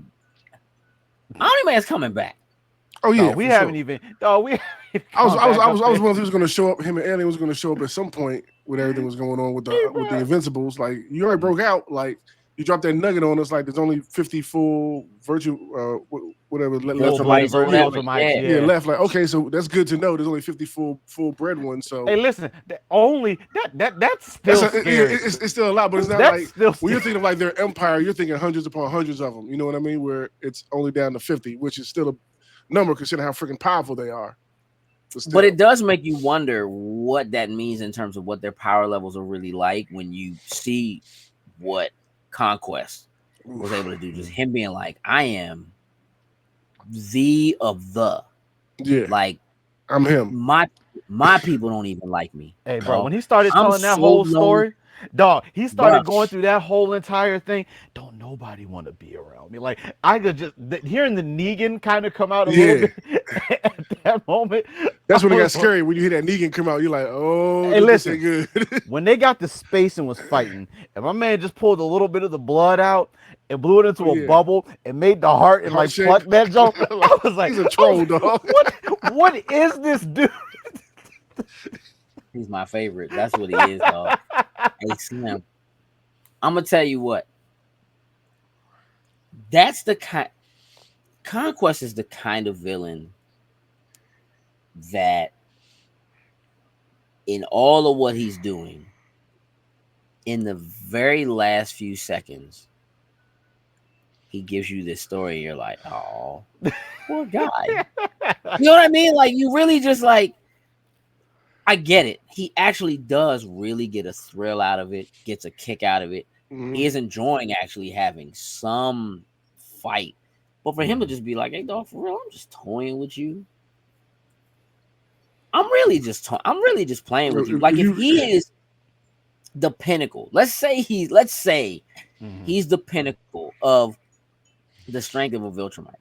Omni Man's coming back. Oh yeah, we haven't even. Oh, we. I was wondering if he was going to show up. Him and Alien was going to show up at some point when everything was going on with the Invincibles. Like you already broke out. Like you dropped that nugget on us. Like there's only 50 full virtue, whatever left from like left. Like okay, so that's good to know. There's only 50 full bred ones. So hey, listen, that's still scary. It's still a lot, but it's not that's like when you're thinking of like their empire. You're thinking hundreds upon hundreds of them. You know what I mean? Where it's only down to 50, which is still a number considering how freaking powerful they are. But it does make you wonder what that means in terms of what their power levels are really like when you see what Conquest was able to do. Just him being like, I am the of the, Yeah, like, I'm him. my people don't even like me, Hey, bro, dog. when he started I'm telling that so whole low, story, dog, he bruh. started going through that whole entire thing. Don't nobody want to be around me. Like, I could just, hearing the Negan kind of come out a little Yeah, bit at that moment, that's I when it got was like, scary when you hear that Negan come out. You're like, oh, hey, this ain't listen, good. when they got to space and was fighting, and my man just pulled a little bit of the blood out and blew it Oh into a yeah, bubble and made the heart and heart like shape. plucked that joke, Like, he's a I was troll, dog. like, what is this dude? He's my favorite. That's what he is, dog. Hey Slim, I'm gonna tell you what. That's the kind. Conquest is the kind of villain that, in all of what he's doing, in the very last few seconds, he gives you this story. And you're like, oh, poor guy. You know what I mean? Like, you really just like, I get it. He actually does really get a thrill out of it, gets a kick out of it. Mhm. He is enjoying actually having some fight. But for him to just be like, hey, dog, for real, I'm just toying with you. I'm really just playing with you. Like, if You, he is the pinnacle, let's say Mhm. he's the pinnacle of the strength of a Viltrumite.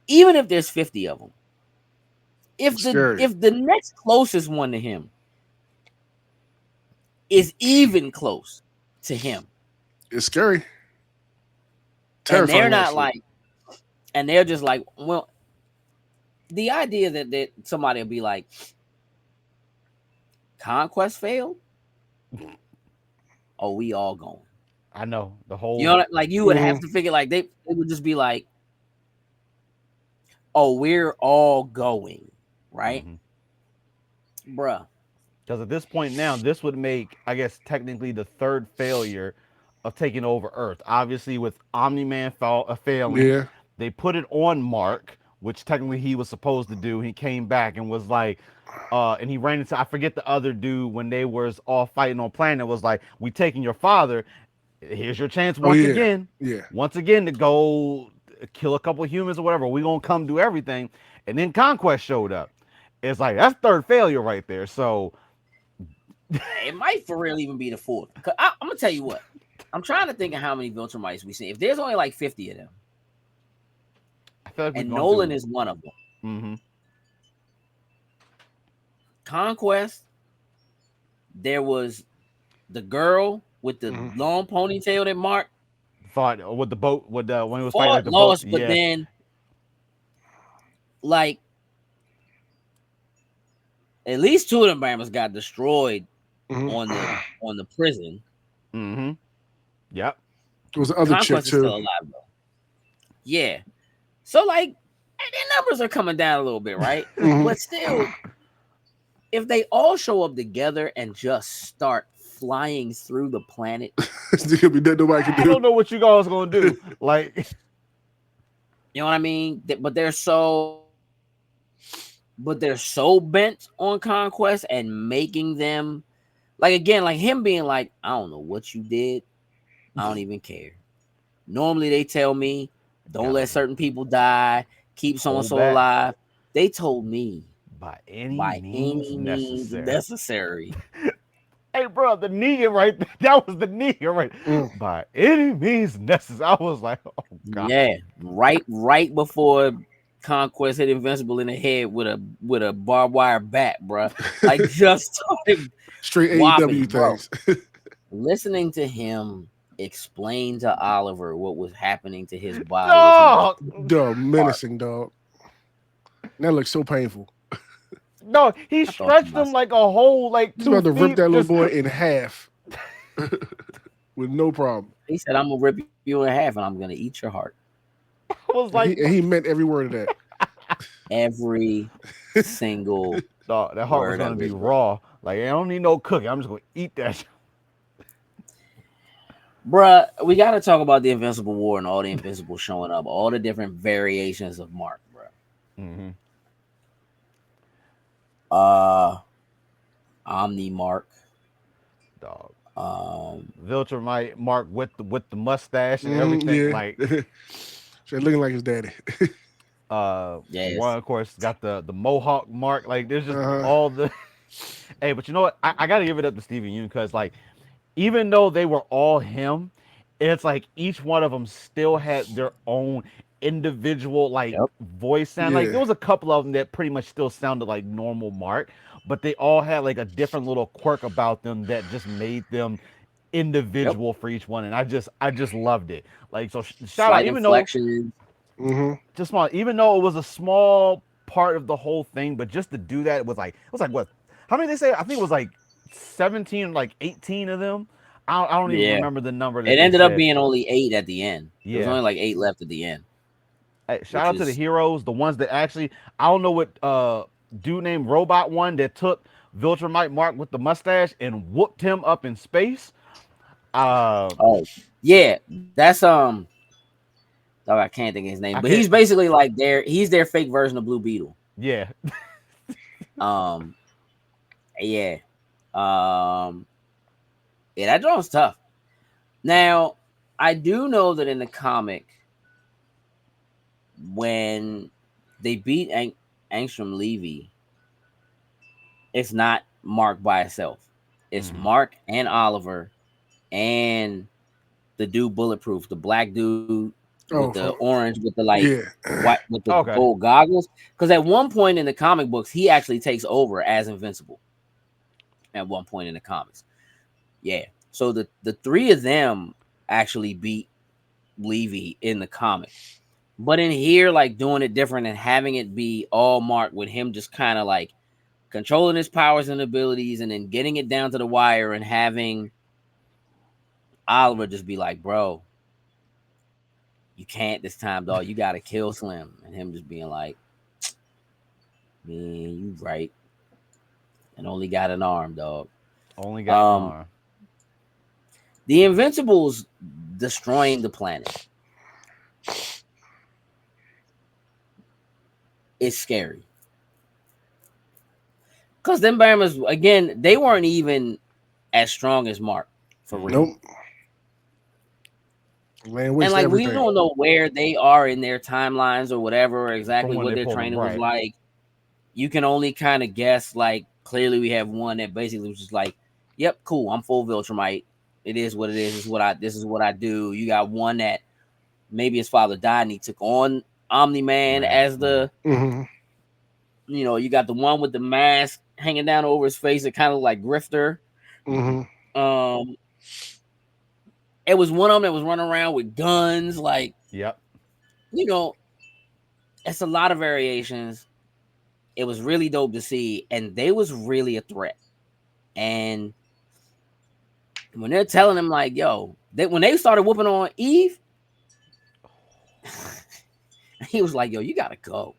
Even if there's 50 of them, scary. if the next closest one to him is even close to him, It's scary, and they're terrifying, not actually. like, and they're just like, well, the idea that somebody will be like, Conquest failed, oh, we all going. I know the You whole. know, like, you would Hmm. have to figure, like, they would just be like, oh, we're all going, right, Mhm. bruh. Because at this point now, this would make, I guess, technically the third failure of taking over Earth. Obviously, with Omni Man failing, Yeah. they put it on Mark, which technically he was supposed to do. He came back and was like, and he ran into, I forget the other dude when they was all fighting on planet, was like, we taking your father. Here's your chance Oh yeah. Yeah. once again to go kill a couple of humans or whatever. We gonna come do everything. And then Conquest showed up. It's like, that's third failure right there. So It might for real even be the fourth. I'm gonna tell you what. I'm trying to think of how many Viltrumites we see. If there's only like 50 of them, I feel like we're and going Nolan through. is one of them, Mm-hmm. Conquest, there was the girl with the Hmm. long ponytail that Mark Fought with the boat with the when he was fighting like fought, the boat. lost, but Yeah. then like at least two of them Bama's got destroyed Hmm. on the prison. Mm-hmm. Yep. It was the other chick Conquest is too. still alive though. Yeah. So like their numbers are coming down a little bit, right? Hmm. But still, if they all show up together and just start flying through the planet, There could be nothing nobody can I do. don't know what you guys gonna do. Like, you know what I mean? But they're so bent on conquest and making them like again, like him being like, I don't know what you did. I don't even care. Normally they tell me, don't gotta let certain people die, keep so and hold so back alive. They told me by any by means any means necessary. necessary. Hey, bro, the Negan right there. That was the Negan right. Mm. By any means necessary. I was like, oh god. Yeah, right before Conquest hit Invincible in the head with a barbed wire bat, bruh. Like just started Straight whopping, AEW bro. things. Listening to him explain to Oliver what was happening to his body as he was No, Dog, apart. menacing, dog. That looks so painful. no, he I thought to stretched him myself, like a whole like He's about to rip 2 feet. that little Just boy in half with no problem. he said, I'm gonna rip you in half and I'm gonna eat your heart. was And like, he meant every word of that. Every single no, that heart was word gonna of be it, bro. raw. Like, I don't need no cooking. I'm just gonna eat that. Bruh, we gotta talk about the Invincible War and all the Invincible showing up, all the different variations of Mark, bruh. Mm-hmm. Uh Omni Mark, Dog. Viltrumite Mark with the mustache and everything. Like, Yeah. So looking like his daddy. Yes. one of course got the Mohawk Mark. Like, there's just Uh-huh. all the. Hey, but you know what? I gotta give it up to Steven Yeun because like even though they were all him, it's like each one of them still had their own individual like Yep. voice sound. Like Yeah. there was a couple of them that pretty much still sounded like normal Mark, but they all had like a different little quirk about them that just made them Yep. individual for each one, and I just loved it. Like so, shout out. Slight Even though inflections. Mm-hmm. just small, even though it was a small part of the whole thing, but just to do that it was like what? How many they say? I think it was like 17, like 18 of them. I don't even Yeah. remember the number that It they ended up said. being only 8 at the end. There was Yeah. only like 8 left at the end, Hey, shout which out to the is heroes, the ones that actually I don't know what dude named Robot one that took Viltrumite Mark with the mustache and whooped him up in space. Uh oh yeah, that's oh, I can't think of his name, I but can't he's basically like he's their fake version of Blue Beetle. yeah. Um yeah. Um yeah, that drone's tough. Now, I do know that in the comic, when they beat Angstrom Levy, it's not Mark by itself. It's Mhm. Mark and Oliver and the dude Bulletproof, the black dude with Oh, the orange with the like yeah. white with the Okay. gold goggles. Because at one point in the comic books, he actually takes over as Invincible. At one point in the comics, yeah. So the three of them actually beat Levy in the comic. But in here, like doing it different and having it be all Mark with him just kind of like controlling his powers and abilities and then getting it down to the wire and having Oliver just be like, bro, you can't this time, dog. You gotta kill Slim. And him just being like, man, you right. And only got an arm, dog. Only got an Um, arm. the Invincibles destroying the planet is scary. Cause them Bama's again, they weren't even as strong as Mark for real. Nope. Land And waste like we everything. don't know where they are in their timelines or whatever, or From exactly when what they their pulled them, training was right. like. You can only kind of guess. Like clearly, we have one that basically was just like, "Yep, cool. I'm full Viltrumite. It is what it is. This is what I do." You got one that maybe his father died and he took on Omni Man Man. as the. Mm-hmm. You got the one with the mask hanging down over his face. It kind of like Grifter. Mm-hmm. Um, it was one of them that was running around with guns. Like Yep. you know, it's a lot of variations. It was really dope to see, and they was really a threat. And when they're telling him like, "Yo," when they started whooping on Eve, he was like, "Yo, you gotta go."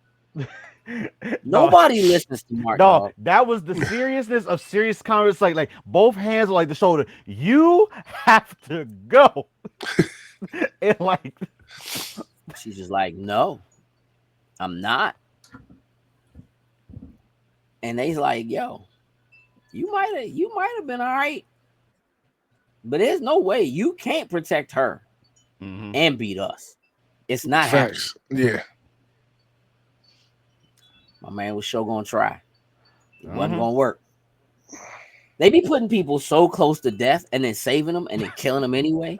No, Nobody listens to Mark, no, dog. that was the seriousness of serious converse. Like both hands are like the shoulder. You have to go. And like, She's just like, "No, I'm not." And they's like, "Yo, you might have been all right, but there's no way you can't protect her mhm. and beat us. It's not happening." Facts. Yeah. My man was sure gonna try. It wasn't Mhm. gonna work. They be putting people so close to death and then saving them and then killing them anyway.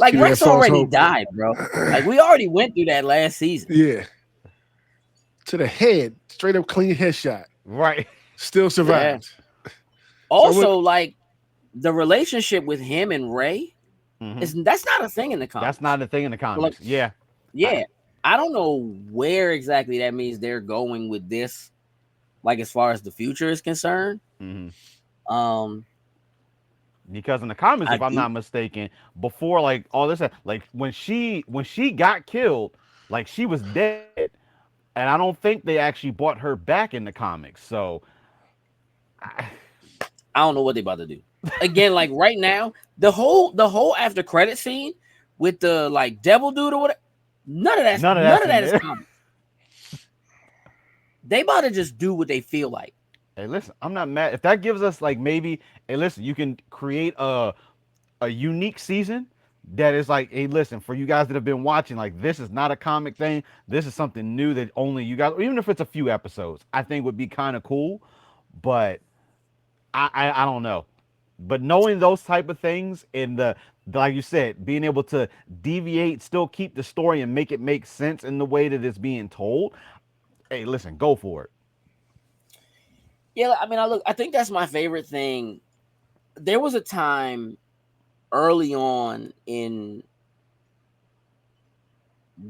Like Give you that Rex false already hope. died, bro. Like we already went through that last season. Yeah. To the head. Straight up clean headshot. Right. Still Yeah. survived. So what Also, like the relationship with him and Ray Mhm. is that's not a thing in the That's not comics. a thing in the Like, comics. Yeah. I, yeah, I don't know where exactly that means they're going with this. Like as far as the future is concerned, mhm. um, Because in the comics, I if I'm do. not mistaken, before like all this, like when she got killed, like she was dead, and I don't think they actually brought her back in the comics. So, I, I don't know what they about to do. Again, like right now, the whole after credit scene with the like devil dude or whatever, none of none that's of in that is there. comic. They about to just do what they feel like. Hey, listen, I'm not mad if that gives us like maybe. Hey, listen, you can create a unique season that is like, hey, listen, for you guys that have been watching, like this is not a comic thing. This is something new that only you guys, or even if it's a few episodes, I think would be kind of cool. But I don't know. But knowing those type of things and like you said, being able to deviate, still keep the story and make it make sense in the way that it's being told. Hey, listen, go for it. Yeah, I mean, I think that's my favorite thing. There was a time early on in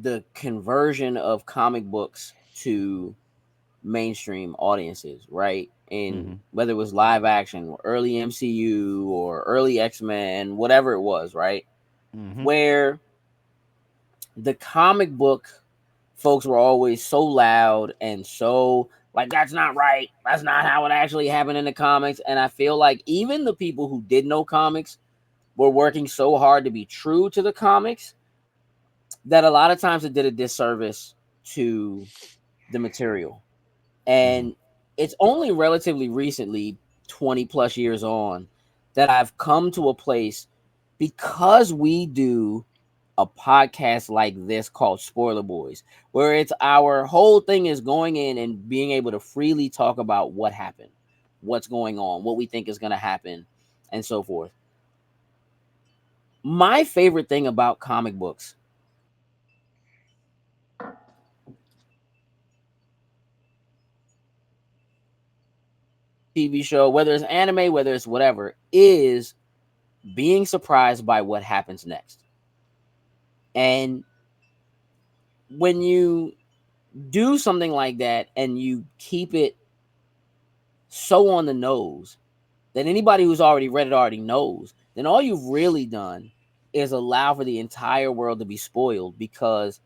the conversion of comic books to mainstream audiences, right? In Mm-hmm. whether it was live action, or early MCU, or early X-Men, whatever it was, right? Mm-hmm. Where the comic book folks were always so loud and so like that's not right. That's not how it actually happened in the comics. And I feel like even the people who did know comics were working so hard to be true to the comics that a lot of times it did a disservice to the material. Mm-hmm. And it's only relatively recently, 20 plus years on, that I've come to a place because we do a podcast like this called Spoiler Boys, where it's our whole thing is going in and being able to freely talk about what happened, what's going on, what we think is going to happen, and so forth. My favorite thing about comic books, TV show, whether it's anime, whether it's whatever, is being surprised by what happens next. And when you do something like that and you keep it so on the nose that anybody who's already read it already knows, then all you've really done is allow for the entire world to be spoiled because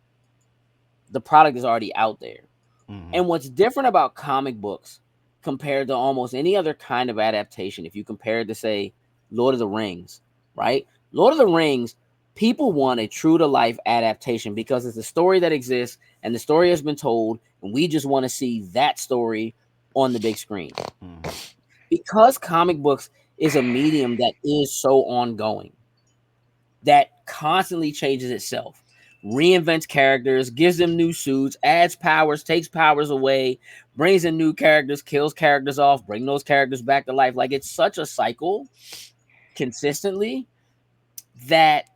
the product is already out there. Mm-hmm. And what's different about comic books compared to almost any other kind of adaptation, if you compare it to, say, Lord of the Rings, right? Lord of the Rings, people want a true to life adaptation because it's a story that exists and the story has been told, and we just want to see that story on the big screen. Mm-hmm. Because comic books is a medium that is so ongoing, that constantly changes itself, reinvents characters, gives them new suits, adds powers, takes powers away, brings in new characters, kills characters off, bring those characters back to life. Like it's such a cycle consistently that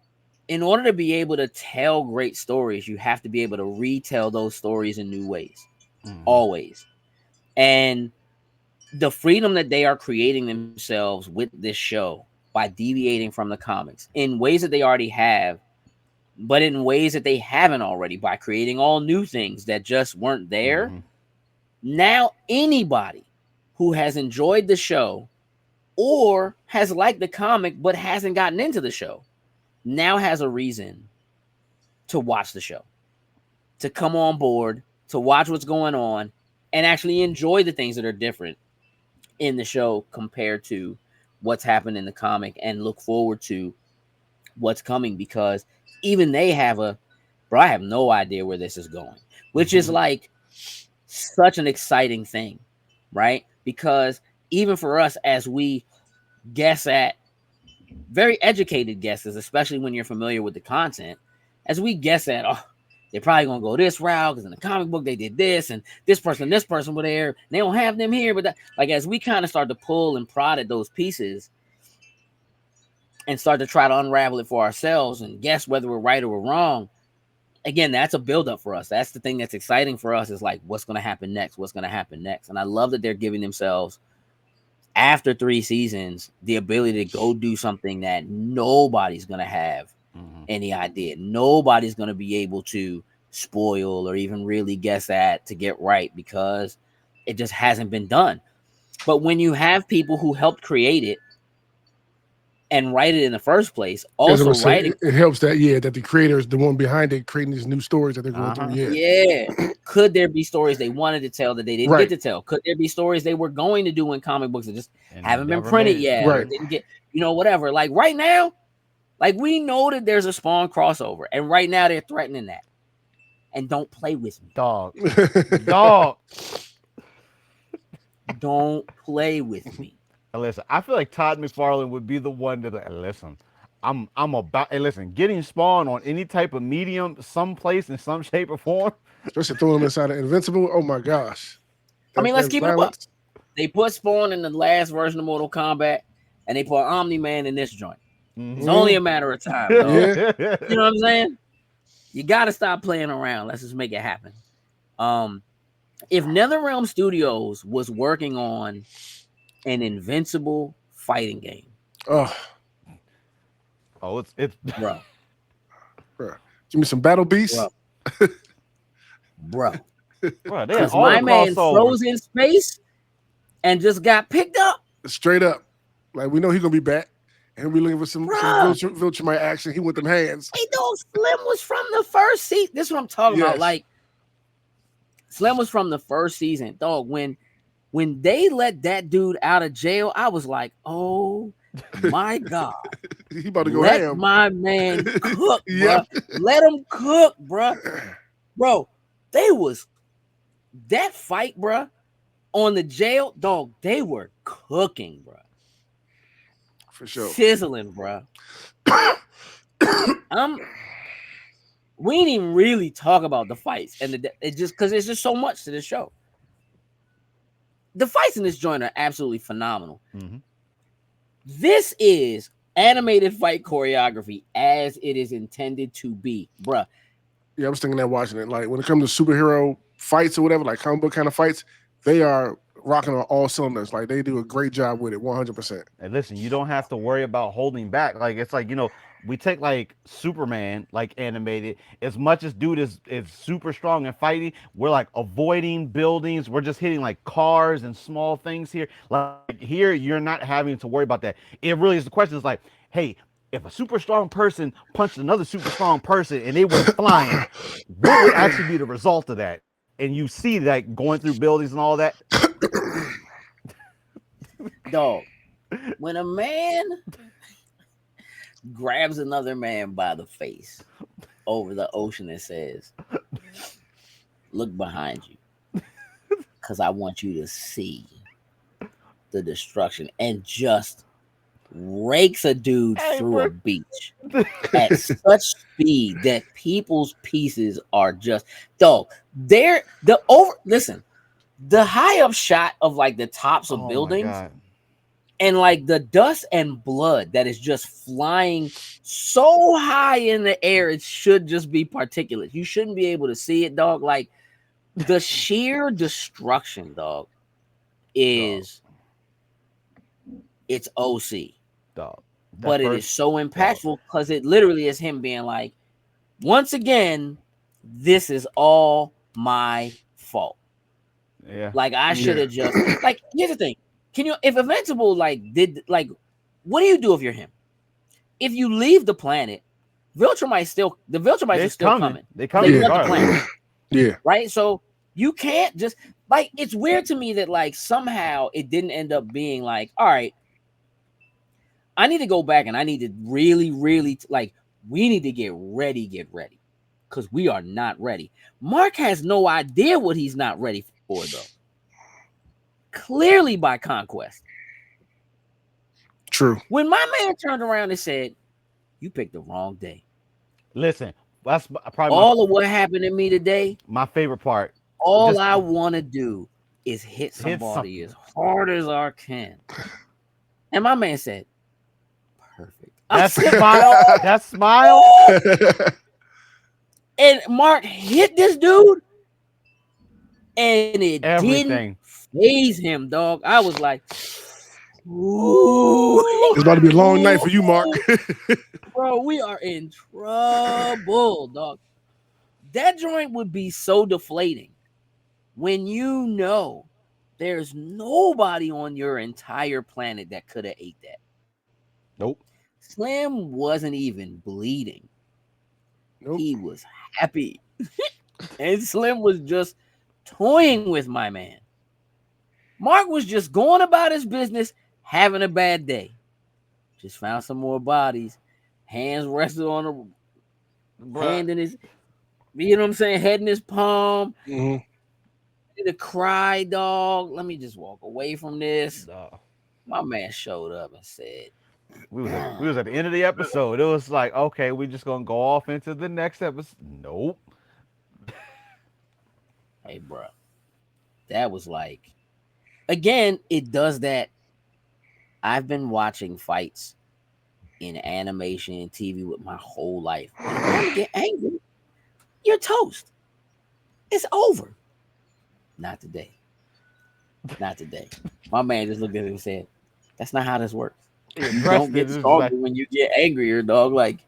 in order to be able to tell great stories, you have to be able to retell those stories in new ways, Mm-hmm. always. And the freedom that they are creating themselves with this show by deviating from the comics in ways that they already have, but in ways that they haven't already by creating all new things that just weren't there. Mm-hmm. Now, anybody who has enjoyed the show or has liked the comic but hasn't gotten into the show now has a reason to watch the show, to come on board, to watch what's going on, and actually enjoy the things that are different in the show compared to what's happened in the comic and look forward to what's coming because even they have a bro, I have no idea where this is going, which is Mm-hmm. like such an exciting thing, right? Because even for us, as we guess at very educated guesses, especially when you're familiar with the content, as we guess at, oh, they're probably gonna go this route because in the comic book they did this and this person were there, and they don't have them here, but that, like as we kind of start to pull and prod at those pieces and start to try to unravel it for ourselves and guess whether we're right or we're wrong, again, that's a buildup for us. That's the thing that's exciting for us is like, what's going to happen next? What's going to happen next? And I love that they're giving themselves, after 3 seasons, the ability to go do something that nobody's going to have Mm-hmm. any idea. Nobody's going to be able to spoil or even really guess at to get right because it just hasn't been done. But when you have people who helped create it and write it in the first place, As I also was saying, writing, it helps that that the creator is the one behind it, creating these new stories that they're going through. Uh-huh. Yeah, yeah. Could there be stories they wanted to tell that they didn't get right, to tell? Could there be stories they were going to do in comic books that just And haven't been never printed made it. yet or right. didn't get, whatever? Like right now, like we know that there's a Spawn crossover, and right now they're threatening that. And don't play with me. Dog. Dog. Don't play with me. Listen, I feel like Todd McFarlane would be the one to listen. I'm about. Hey, listen, getting Spawn on any type of medium, someplace in some shape or form. Especially throwing him inside of Invincible. Oh my gosh. I mean, let's That keep it a buck. violence. They put Spawn in the last version of Mortal Kombat, and they put Omni Man in this joint. It's only a matter of time, dog. Yeah. You know what I'm saying? You got to stop playing around. Let's just make it happen. If NetherRealm Studios was working on an Invincible fighting game, Oh, it's bro, bro. Give me some Battle Beasts. bro, bro. They had because all the my man crossovers. froze in space and just got picked up. Straight up. Like, we know he's going to be back. And we're looking for some Viltrumite action. He with them hands. Hey, dog, Slim was from the first season. This is what I'm talking about. Like, Slim was from the first season. Dog, when they let that dude out of jail, I was like, oh my God. He about to go Let ham. my man cook, Yep. bro. Let him cook, bro. Bro, that fight, bro, on the jail, dog, they were cooking, bro. For sure. Sizzling, bro. We didn't even really talk about the fights, and it just because there's just so much to this show. The fights in this joint are absolutely phenomenal. Mm-hmm. This is animated fight choreography as it is intended to be, bruh. Yeah, I was thinking that watching it. Like, when it comes to superhero fights or whatever, like comic book kind of fights, they are rocking on all cylinders. Like, they do a great job with it, 100%. And listen, you don't have to worry about holding back. Like it's like, we take like Superman, like animated, as much as dude is super strong and fighting, we're like avoiding buildings, we're just hitting like cars and small things here. Like here, you're not having to worry about that. It really is, the question is like, hey, if a super strong person punched another super strong person and they went flying, what would actually be the result of that? And you see that going through buildings and all that. Dog, when a man grabs another man by the face over the ocean and says, look behind you, because I want you to see the destruction, and just rakes a dude through a beach at such speed that people's pieces are just, dog, listen, the high up shot of like the tops of buildings and like the dust and blood that is just flying so high in the air, it should just be particulate. You shouldn't be able to see it, dog. Like the sheer destruction, dog, is it's OC. Dog. But it is so impactful because it literally is him being like, once again, this is all my fault. Yeah. Like I should have just like, here's the thing. If Invincible did what do you do if you're him? If you leave the planet, Viltrumites are still coming. They coming. Left the planet. Yeah. Right? So you can't just it's weird to me that somehow it didn't end up being like, all right, I need to go back and I need to really, really we need to get ready. Because we are not ready. Mark has no idea what he's not ready for, though. Clearly by conquest. True. When my man turned around and said, you picked the wrong day. Listen, that's probably all of what happened to me today. My favorite part. All I want to do is hit somebody as hard as I can. And my man said, perfect. That smile. And Mark hit this dude, and it didn't faze him, dog. I was like, ooh. It's about to be a long night for you, Mark. Bro, we are in trouble, dog. That joint would be so deflating when you know there's nobody on your entire planet that could have ate that. Nope. Slim wasn't even bleeding. Nope. He was happy. And Slim was just toying with my man. Mark was just going about his business, having a bad day. Just found some more bodies. Hands rested on a hand in his, you know what I'm saying, head in his palm. Mm-hmm. ready to cry, dog. Let me just walk away from this. No. My man showed up and said, We was at the end of the episode. It was like, okay, we just gonna go off into the next episode. Nope. "Hey, bro, that was like again. It does that. I've been watching fights in animation and TV with my whole life. When a man get angry, you're toast. It's over. Not today. Not today. My man just looked at him and said, "That's not how this works. He You addressed don't it. get It was stronger like, when you get angrier, dog. Like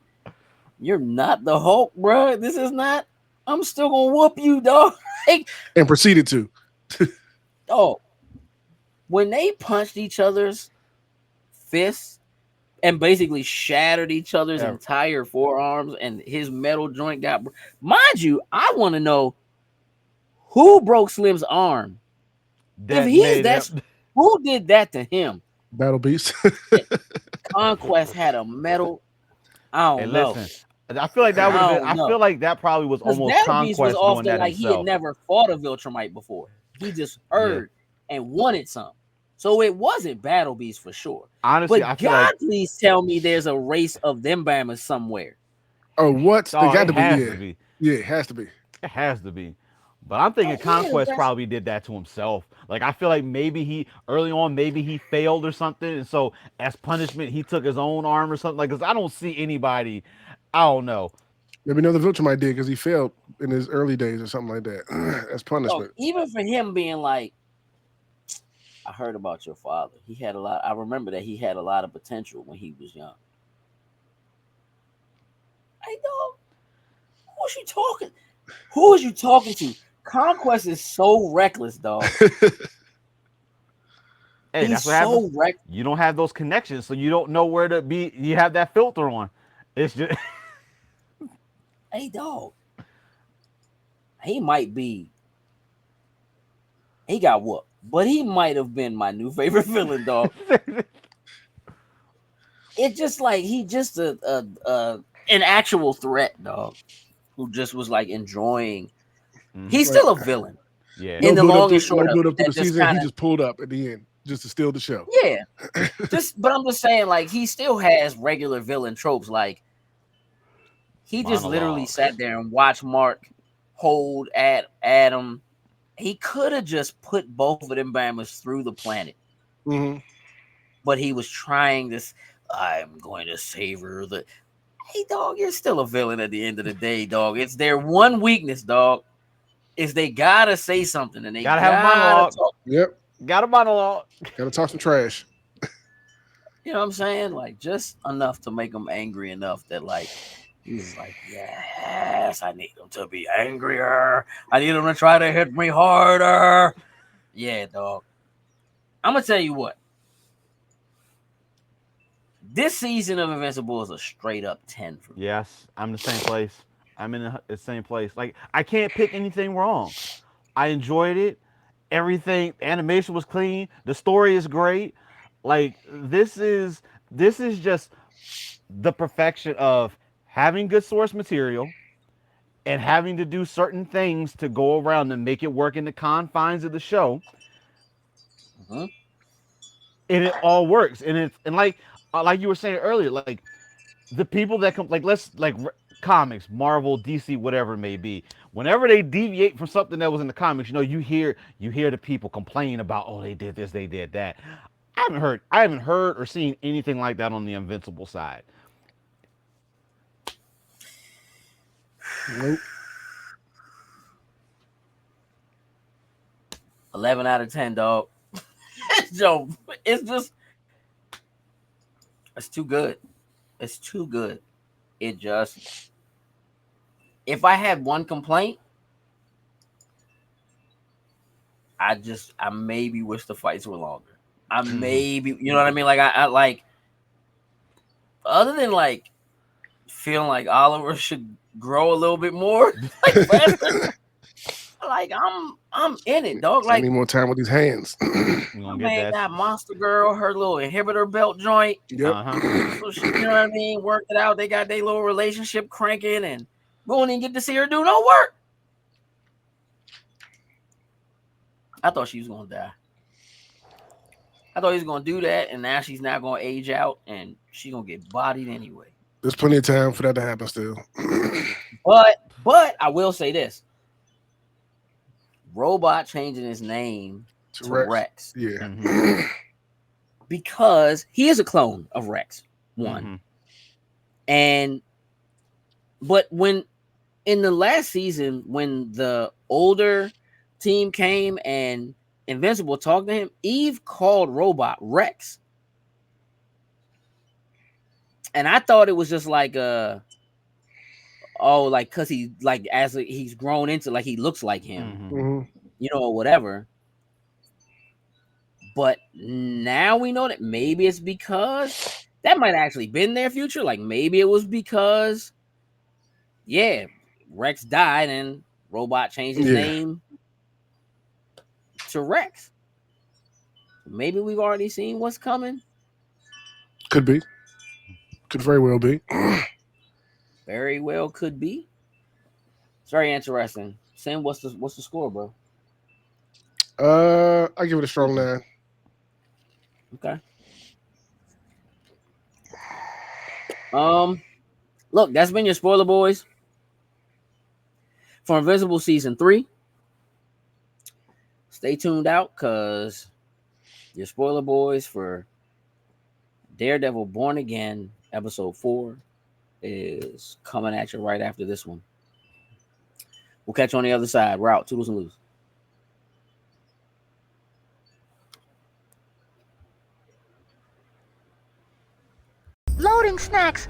you're not the Hulk, bro. This is not. I'm still gonna whoop you, dog. Like, And proceeded to. dog. When they punched each other's fists and basically shattered each other's Yeah. entire forearms, and his metal joint got. Mind you, I want to know who broke Slim's arm. If he is that, who did that to him? Battle Beast. Conquest had a metal. I Hey, don't know. listen. I feel like that would have been. I feel like that probably was Because almost Battle Beast was Conquest off doing the that like he had himself. never fought a Viltrumite before. He just heard and wanted some. So it wasn't Battle Beast for sure. Honestly, But I feel God, like please tell me there's a race of them Bammers somewhere. Oh, what? They got it to be. has Yeah. to be. Yeah, it has to be. It has to be. But I'm thinking Conquest probably did that to himself. Like I feel like maybe he early on maybe he failed or something, and so as punishment he took his own arm or something. Like, cause I don't see anybody. I don't know. Maybe another Viltrumite did because he failed in his early days or something like that. As punishment. Even for him being like, I heard about your father. He had a lot. I remember that he had a lot of potential when he was young. Hey, dog, who's you talking? Who is you talking to? Conquest is so reckless, dog. Hey, He's that's what so happens. reckless. You don't have those connections, so you don't know where to be. You have that filter on. It's just Hey, dog. He might be. He got whooped, but he might have been my new favorite villain, dog. It's just like he just an actual threat, dog, who just was like enjoying. He's still a villain. Yeah. In the long and short, no build up to the just season. kinda, He just pulled up at the end just to steal the show. yeah. But I'm just saying, like, he still has regular villain tropes. Like, he just literally Monologue. sat there and watched Mark hold at Adam. He could have just put both of them Bammers through the planet, but he was trying this. I'm going to savor the. Hey, dog, you're still a villain at the end of the day, dog. It's their one weakness, dog. Is they gotta say something and they Gotta have a monologue. talk. Yep. Got a monologue. Gotta talk some trash. You know what I'm saying? Like, just enough to make him angry enough that, like, he's like, yes, I need him to be angrier. I need him to try to hit me harder. Yeah, dog. I'm gonna tell you what. This season of Invincible is a straight up 10 for me. Yes, I'm the same place. I'm in the same place. Like I can't pick anything wrong. I enjoyed it. Everything, animation was clean. The story is great. Like this is just the perfection of having good source material and having to do certain things to go around and make it work in the confines of the show. Mhm. And it all works. And it's and like you were saying earlier, like the people that come like let's like comics, Marvel, DC, whatever it may be. Whenever they deviate from something that was in the comics, you know, you hear the people complain about, oh, they did this, they did that. I haven't heard or seen anything like that on the Invincible side. Nope. 11 out of 10, dog. Yo, it's just, it's too good. It's too good. It just, if I had one complaint, I maybe wish the fights were longer. I maybe, you know what I mean? Like, I like, other than like feeling like Oliver should grow a little bit more, like faster. Like I'm in it, dog. I Like need more time with these hands. my man got Monster Girl, her little inhibitor belt joint. Yep. So she, you know what I mean? Worked it out. They got their little relationship cranking, and we won't even get to see her do no work. I thought she was gonna die. I thought he was gonna do that, and now she's not gonna age out, and she's gonna get bodied anyway. There's plenty of time for that to happen still. But I will say this: Robot changing his name to Rex. Yeah. Mhm. Because he is a clone of Rex. One. Mhm. And but when in the last season, when the older team came and Invincible talked to him, Eve called Robot Rex. And I thought it was just like like because he like as he's grown into like he looks like him, Mhm. you know, or whatever. But now we know that maybe it's because that might actually been their future. Like maybe it was because, yeah, Rex died and Robot changed his name to Rex. Maybe we've already seen what's coming. Could be. Could very well be. Very well could be. It's very interesting. Sam, what's the score, bro? I give it a strong 9. Okay. Look, that's been your spoiler boys for Invincible season 3. Stay tuned out because your spoiler boys for Daredevil Born Again episode 4 is coming at you right after this one. We'll catch you on the other side. We're out. Toodles and loose. Loading snacks.